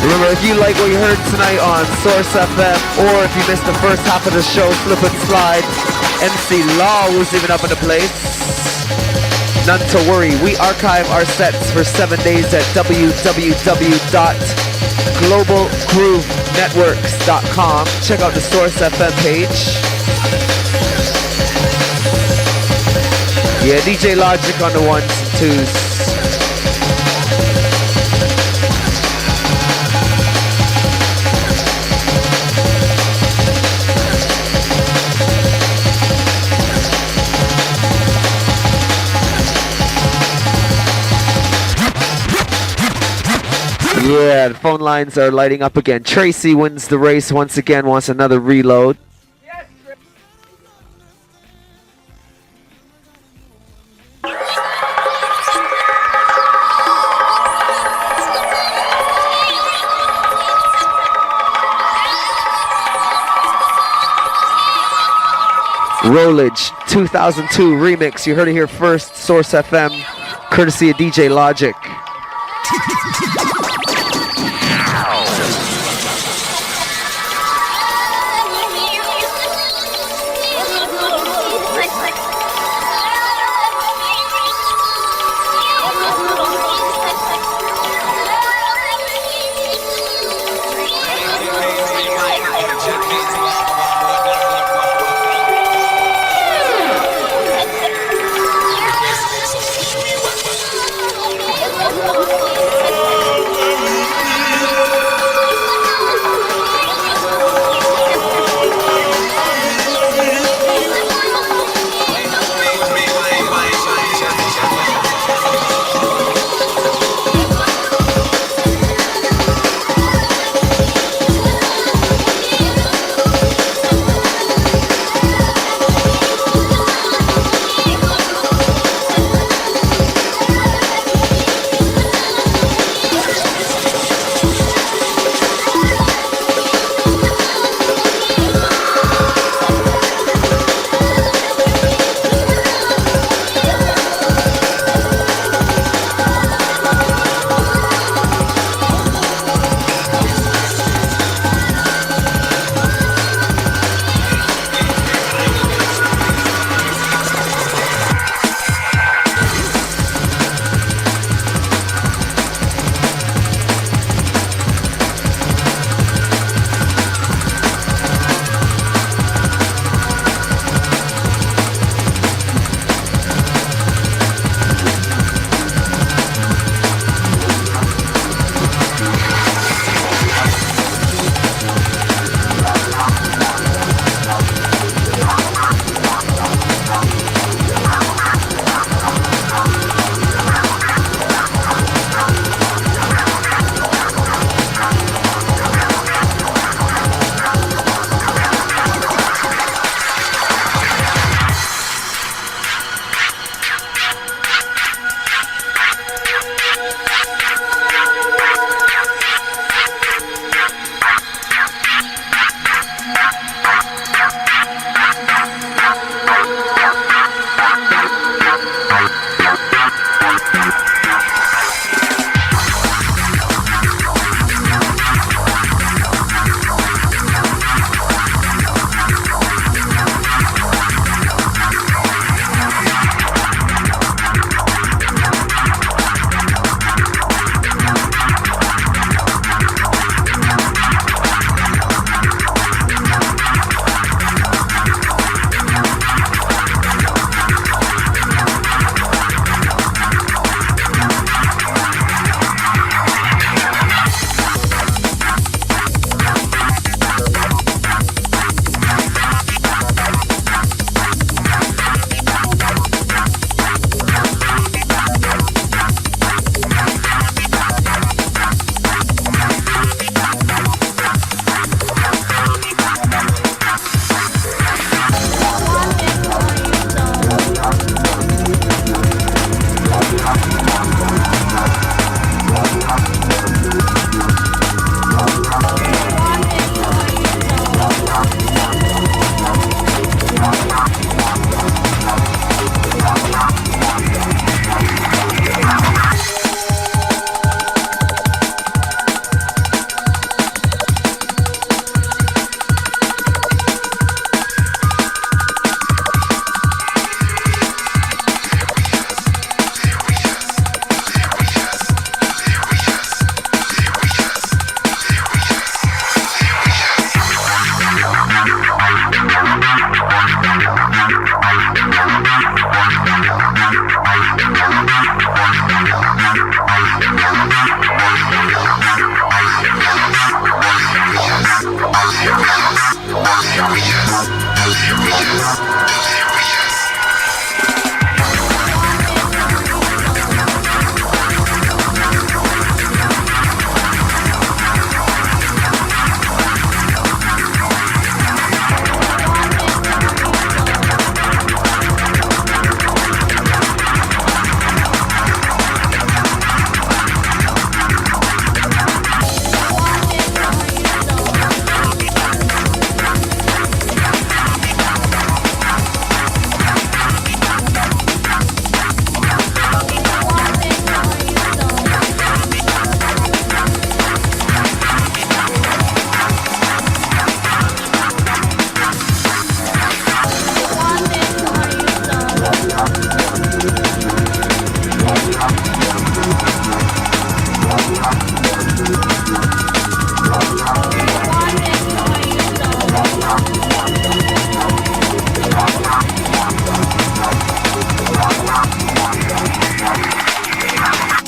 Remember, if you like what you heard tonight on Source FM, or if you missed the first half of the show, Slip and Slide, MC Law was even up in the place. None to worry, we archive our sets for 7 days at www.globalgroovenetworks.com. Check out the Source FM page. Yeah, DJ Logic on the ones and twos. Yeah, the phone lines are lighting up again. Tracy wins the race once again, wants another reload. Rollage 2002 remix. You heard it here first. Source FM, courtesy of DJ Logic.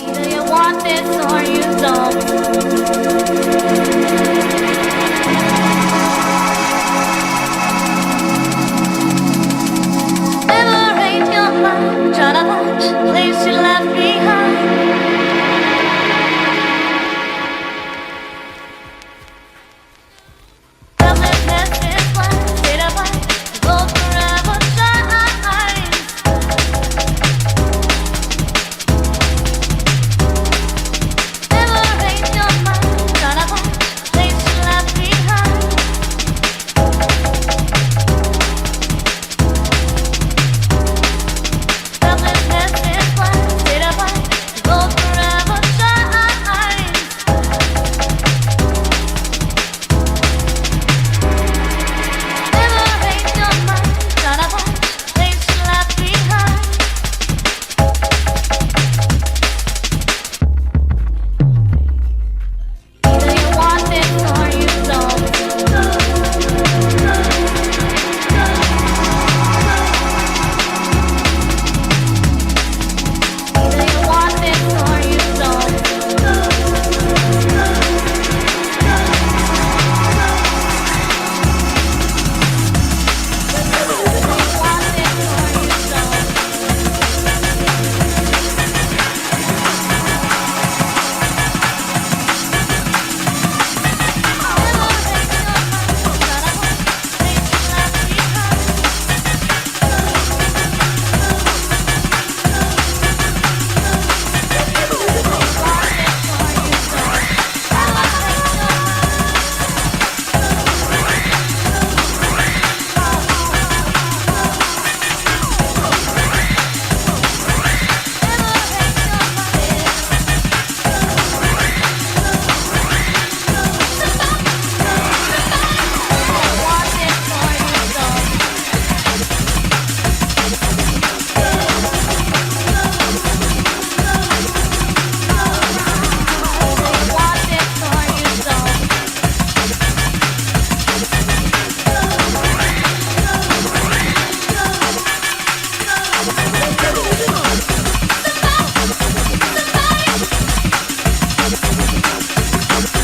Either you want this or you don't. Liberate your mind, try to watch the place you left behind. Selflessness is one state of mind, gold forever shines. Liberate your mind, try to watch the place you left behind. Selflessness is one state of mind, gold forever shines. Liberate your mind, try to watch the place you left behind. Either you want it or you don't. Either you want it or you don't.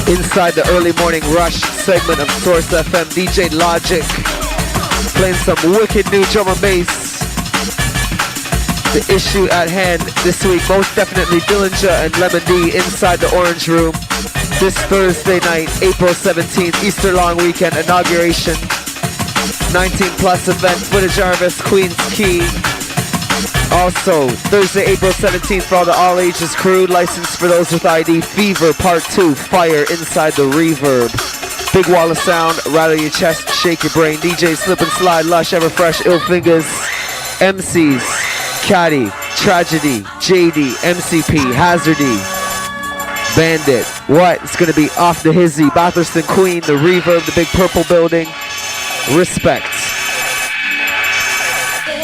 Inside the early morning rush segment of Source FM, DJ Logic playing some wicked new drum and bass. The issue at hand this week, most definitely Dillinger and Lemon D inside the Orange Room. This Thursday night, April 17th, Easter long weekend inauguration. 19 plus event, Footage Jarvis, Queens Key. Also, Thursday, April 17th for all the all ages crew, license for those with ID, Fever Part 2, Fire inside the Reverb. Big wall of sound, rattle your chest, shake your brain. DJ Slip and Slide, Lush, Everfresh, Ill Fingers, MCs, Caddy, Tragedy, JD, MCP, Hazardy, Bandit. What? It's gonna be Off the Hizzy, Batherston Queen, the Reverb, the Big Purple Building. Respect.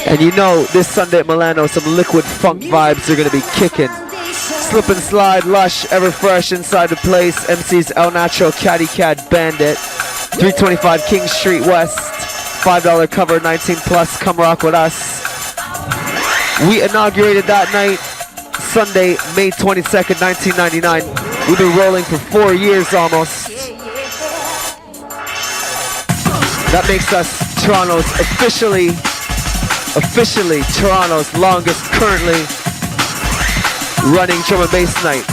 And you know, this Sunday at Milano, some liquid funk vibes are gonna be kicking. Slip and Slide, Lush, Everfresh inside the place. MCs El Nacho, Caddy Cat, Bandit. 325 King Street West. $5 cover, 19 plus. Come rock with us. We inaugurated that night, Sunday, May 22nd, 1999. We've been rolling for 4 years almost. That makes us Toronto's officially Toronto's longest currently running drum and bass night.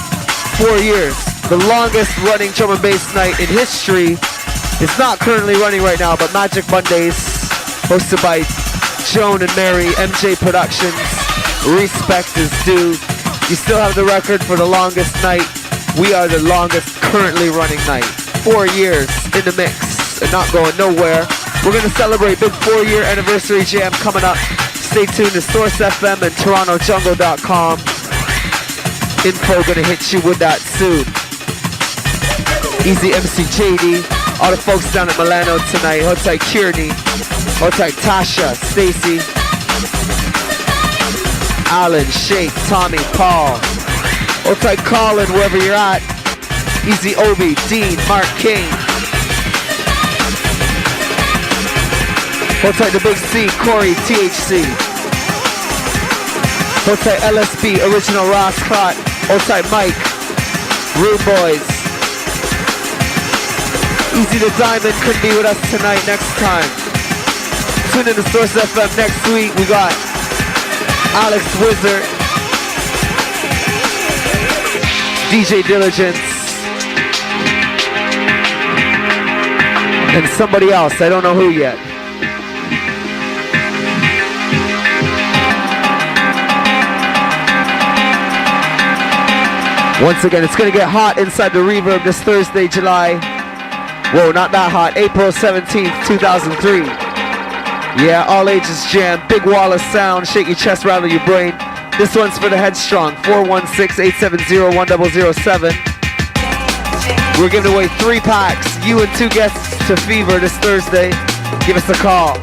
4 years. The longest running drum and bass night in history. It's not currently running right now, but Magic Mondays, hosted by Joan and Mary, MJ Productions. Respect is due. You still have the record for the longest night. We are the longest currently running night. 4 years in the mix and not going nowhere. We're going to celebrate big 4-year anniversary jam coming up. Stay tuned to Source FM and TorontoJungle.com. Info going to hit you with that soon. Easy MC JD. All the folks down at Milano tonight. Hold tight Kearney. Hold tight Tasha, Stacy, Alan, Shake, Tommy, Paul. Hold tight Colin, wherever you're at. Easy Obi, Dean, Mark King. Hold tight the Big C, Corey, THC. Hold tight LSB, Original Ross Clot. Hold tight Mike, Rude Boys. Easy the Diamond couldn't be with us tonight, next time. Tune in to Source FM next week. We got Alex Wizard, DJ Diligence, and somebody else. I don't know who yet. Once again, it's gonna get hot inside the Reverb this Thursday, July. Whoa, not that hot. April 17th, 2003. Yeah, all ages jam. Big wall of sound. Shake your chest, rattle your brain. This one's for the headstrong. 416-870-1007. We're giving away 3 packs. You and 2 guests to Fever this Thursday. Give us a call.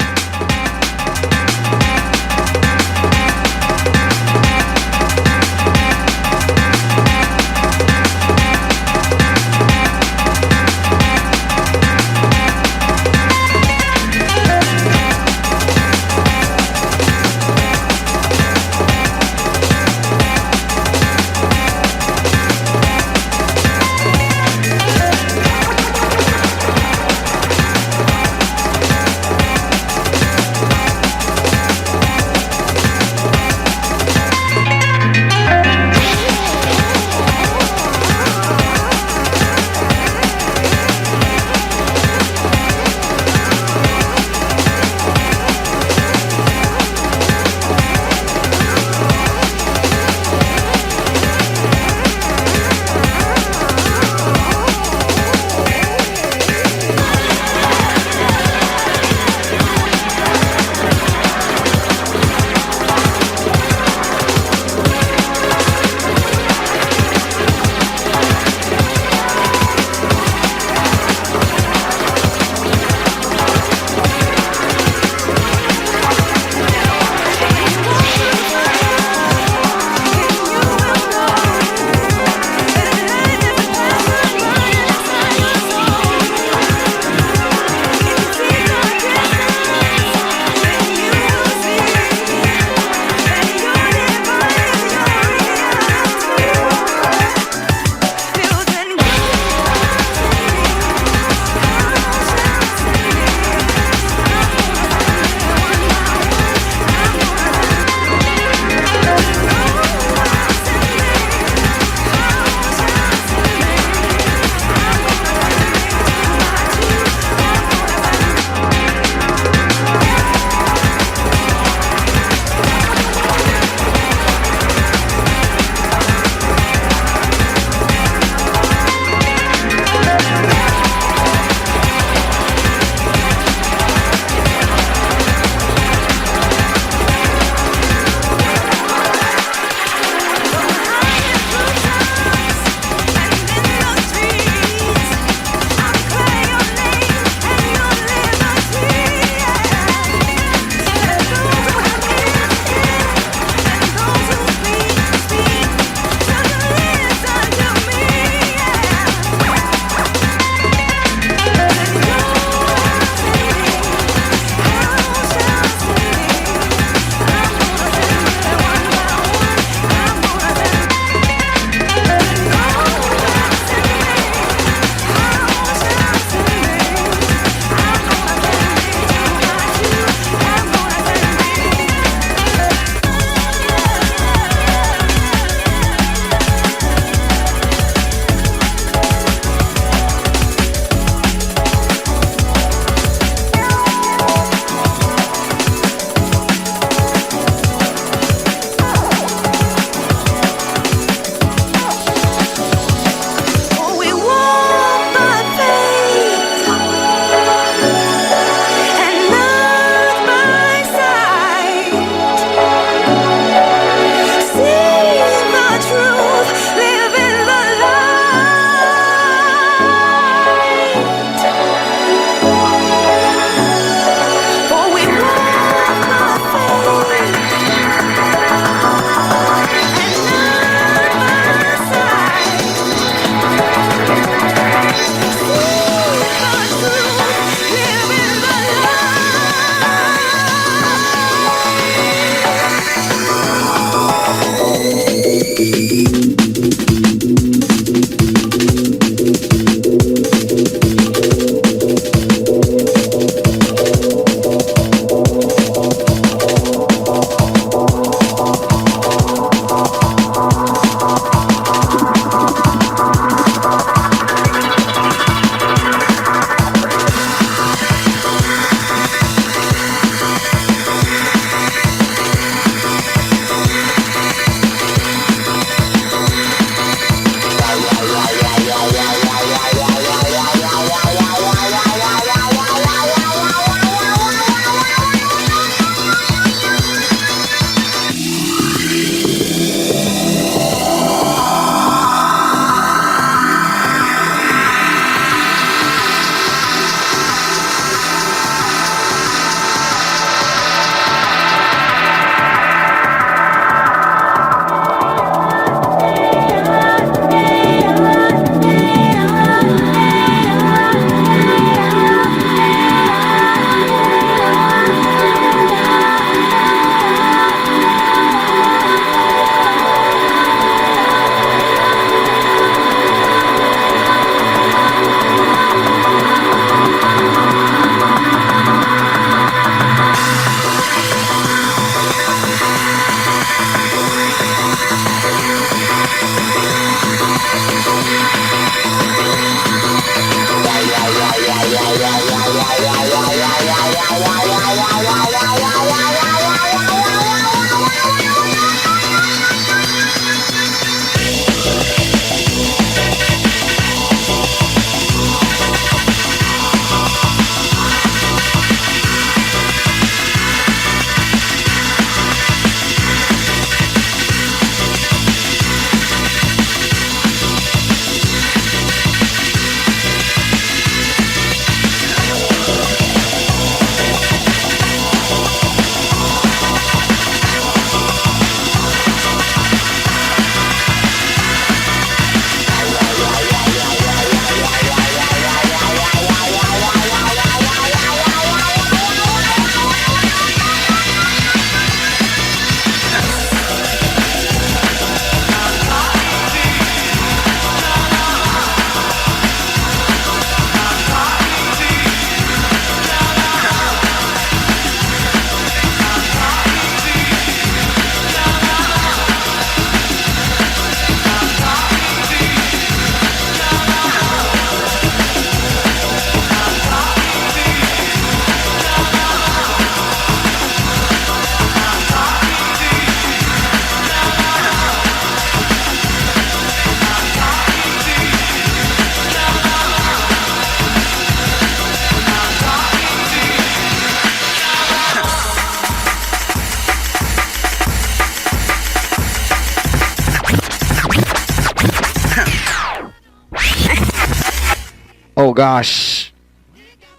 Oh gosh.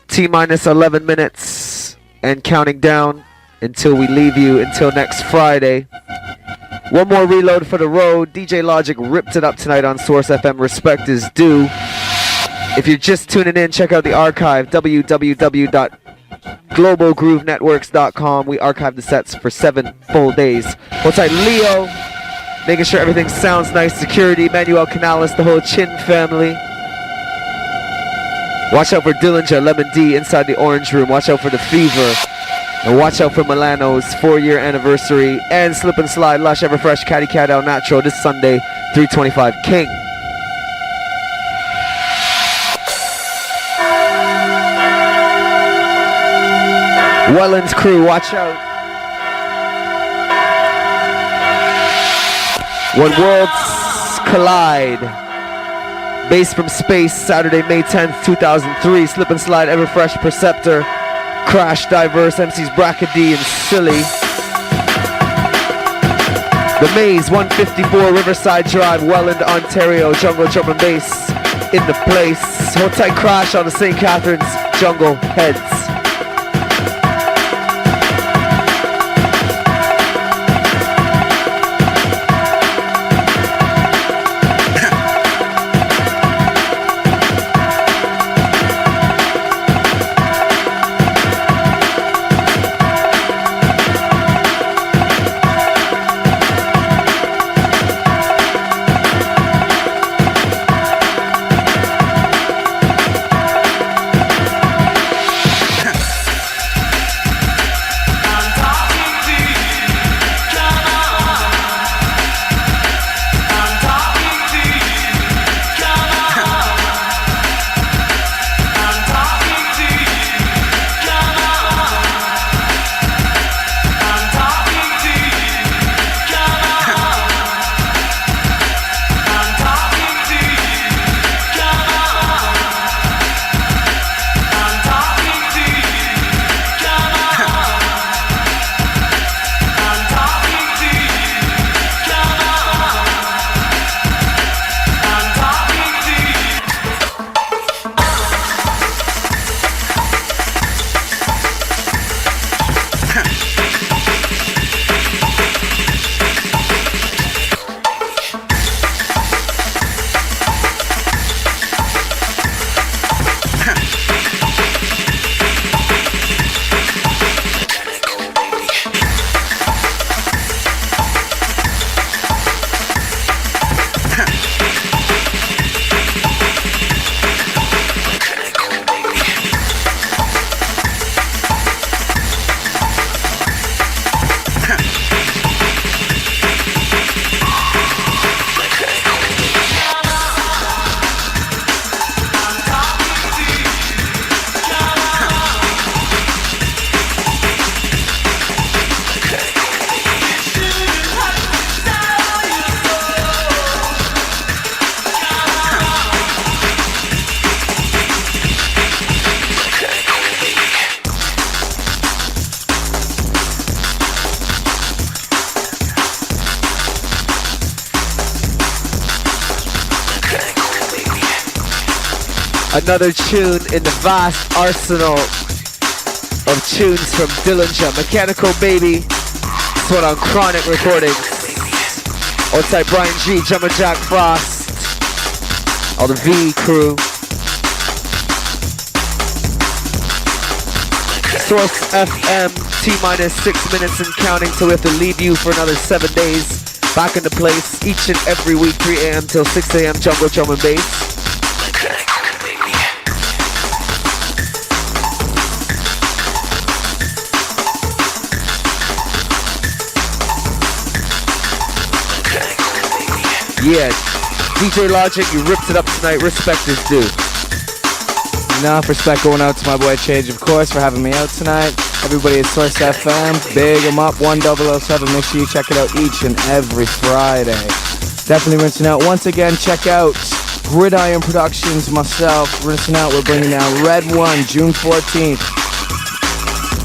T-minus 11 minutes and counting down until we leave you until next Friday. One more reload for the road. DJ Logic ripped it up tonight on Source FM. Respect is due. If you're just tuning in, check out the archive, www.globalgroovenetworks.com. We archive the sets for 7 full days. Hold tight, Leo, making sure everything sounds nice. Security, Manuel Canales, the whole Chin family. Watch out for Dillinger, Lemon D inside the Orange Room. Watch out for The Fever. And watch out for Milano's 4-year anniversary. And Slip and Slide, Lush, Everfresh, Catty Cat, El Natural this Sunday, 325 King. Welland's crew, watch out. When Worlds Collide. Bass from Space, Saturday, May 10th, 2003. Slip and Slide, Everfresh, Perceptor, Crash, Diverse, MCs Bracket D, and Silly. The Maze, 154 Riverside Drive, Welland, Ontario. Jungle Drum and Bass in the place. Hold tight, Crash on the St. Catharines Jungle Heads. Another tune in the vast arsenal of tunes from Dillinger. Mechanical Baby. This one on Chronic Recordings. Outside Brian G, Jummer Jack Frost. All the V crew. Source FM, T-minus 6 minutes and counting till we have to leave you for another 7 days. Back into place each and every week, 3 a.m. till 6 a.m. Jungle Drum and Bass. Yeah, DJ Logic, you ripped it up tonight. Respect is due. Enough respect going out to my boy Change, of course, for having me out tonight. Everybody at Source FM, big them up, 1007. Make sure you check it out each and every Friday. Definitely rinsing out. Once again, check out Gridiron Productions, myself, rinsing out. We're bringing down Red One, June 14th.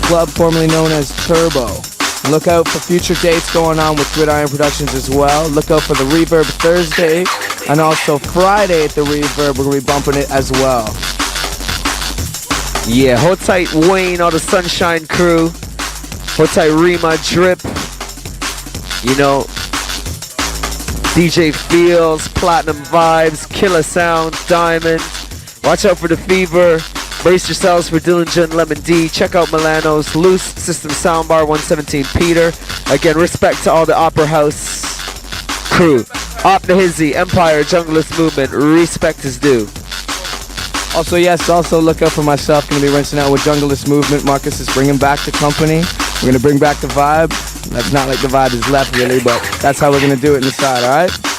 Club formerly known as Turbo. Look out for future dates going on with Gridiron Productions as well. Look out for the Reverb Thursday and also Friday at the Reverb. We're going to be bumping it as well. Yeah, hold tight Wayne, all the Sunshine crew. Hold tight Rima, Drip. You know, DJ Feels, Platinum Vibes, Killer Sound, Diamond. Watch out for the Fever. Brace yourselves for Dillinger and Lemon D. Check out Milano's Loose System Soundbar 117 Peter. Again, respect to all the Opera House crew. Op the Hizzy, Empire, Junglist Movement. Respect is due. Also, yes, also look out for myself. Going to be rinsing out with Junglist Movement. Marcus is bringing back the company. We're going to bring back the vibe. That's not like the vibe is left, really, but that's how we're going to do it inside, all right?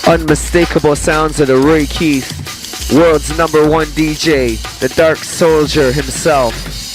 Unmistakable sounds of the Roy Keith, world's #1 DJ, the Dark Soldier himself.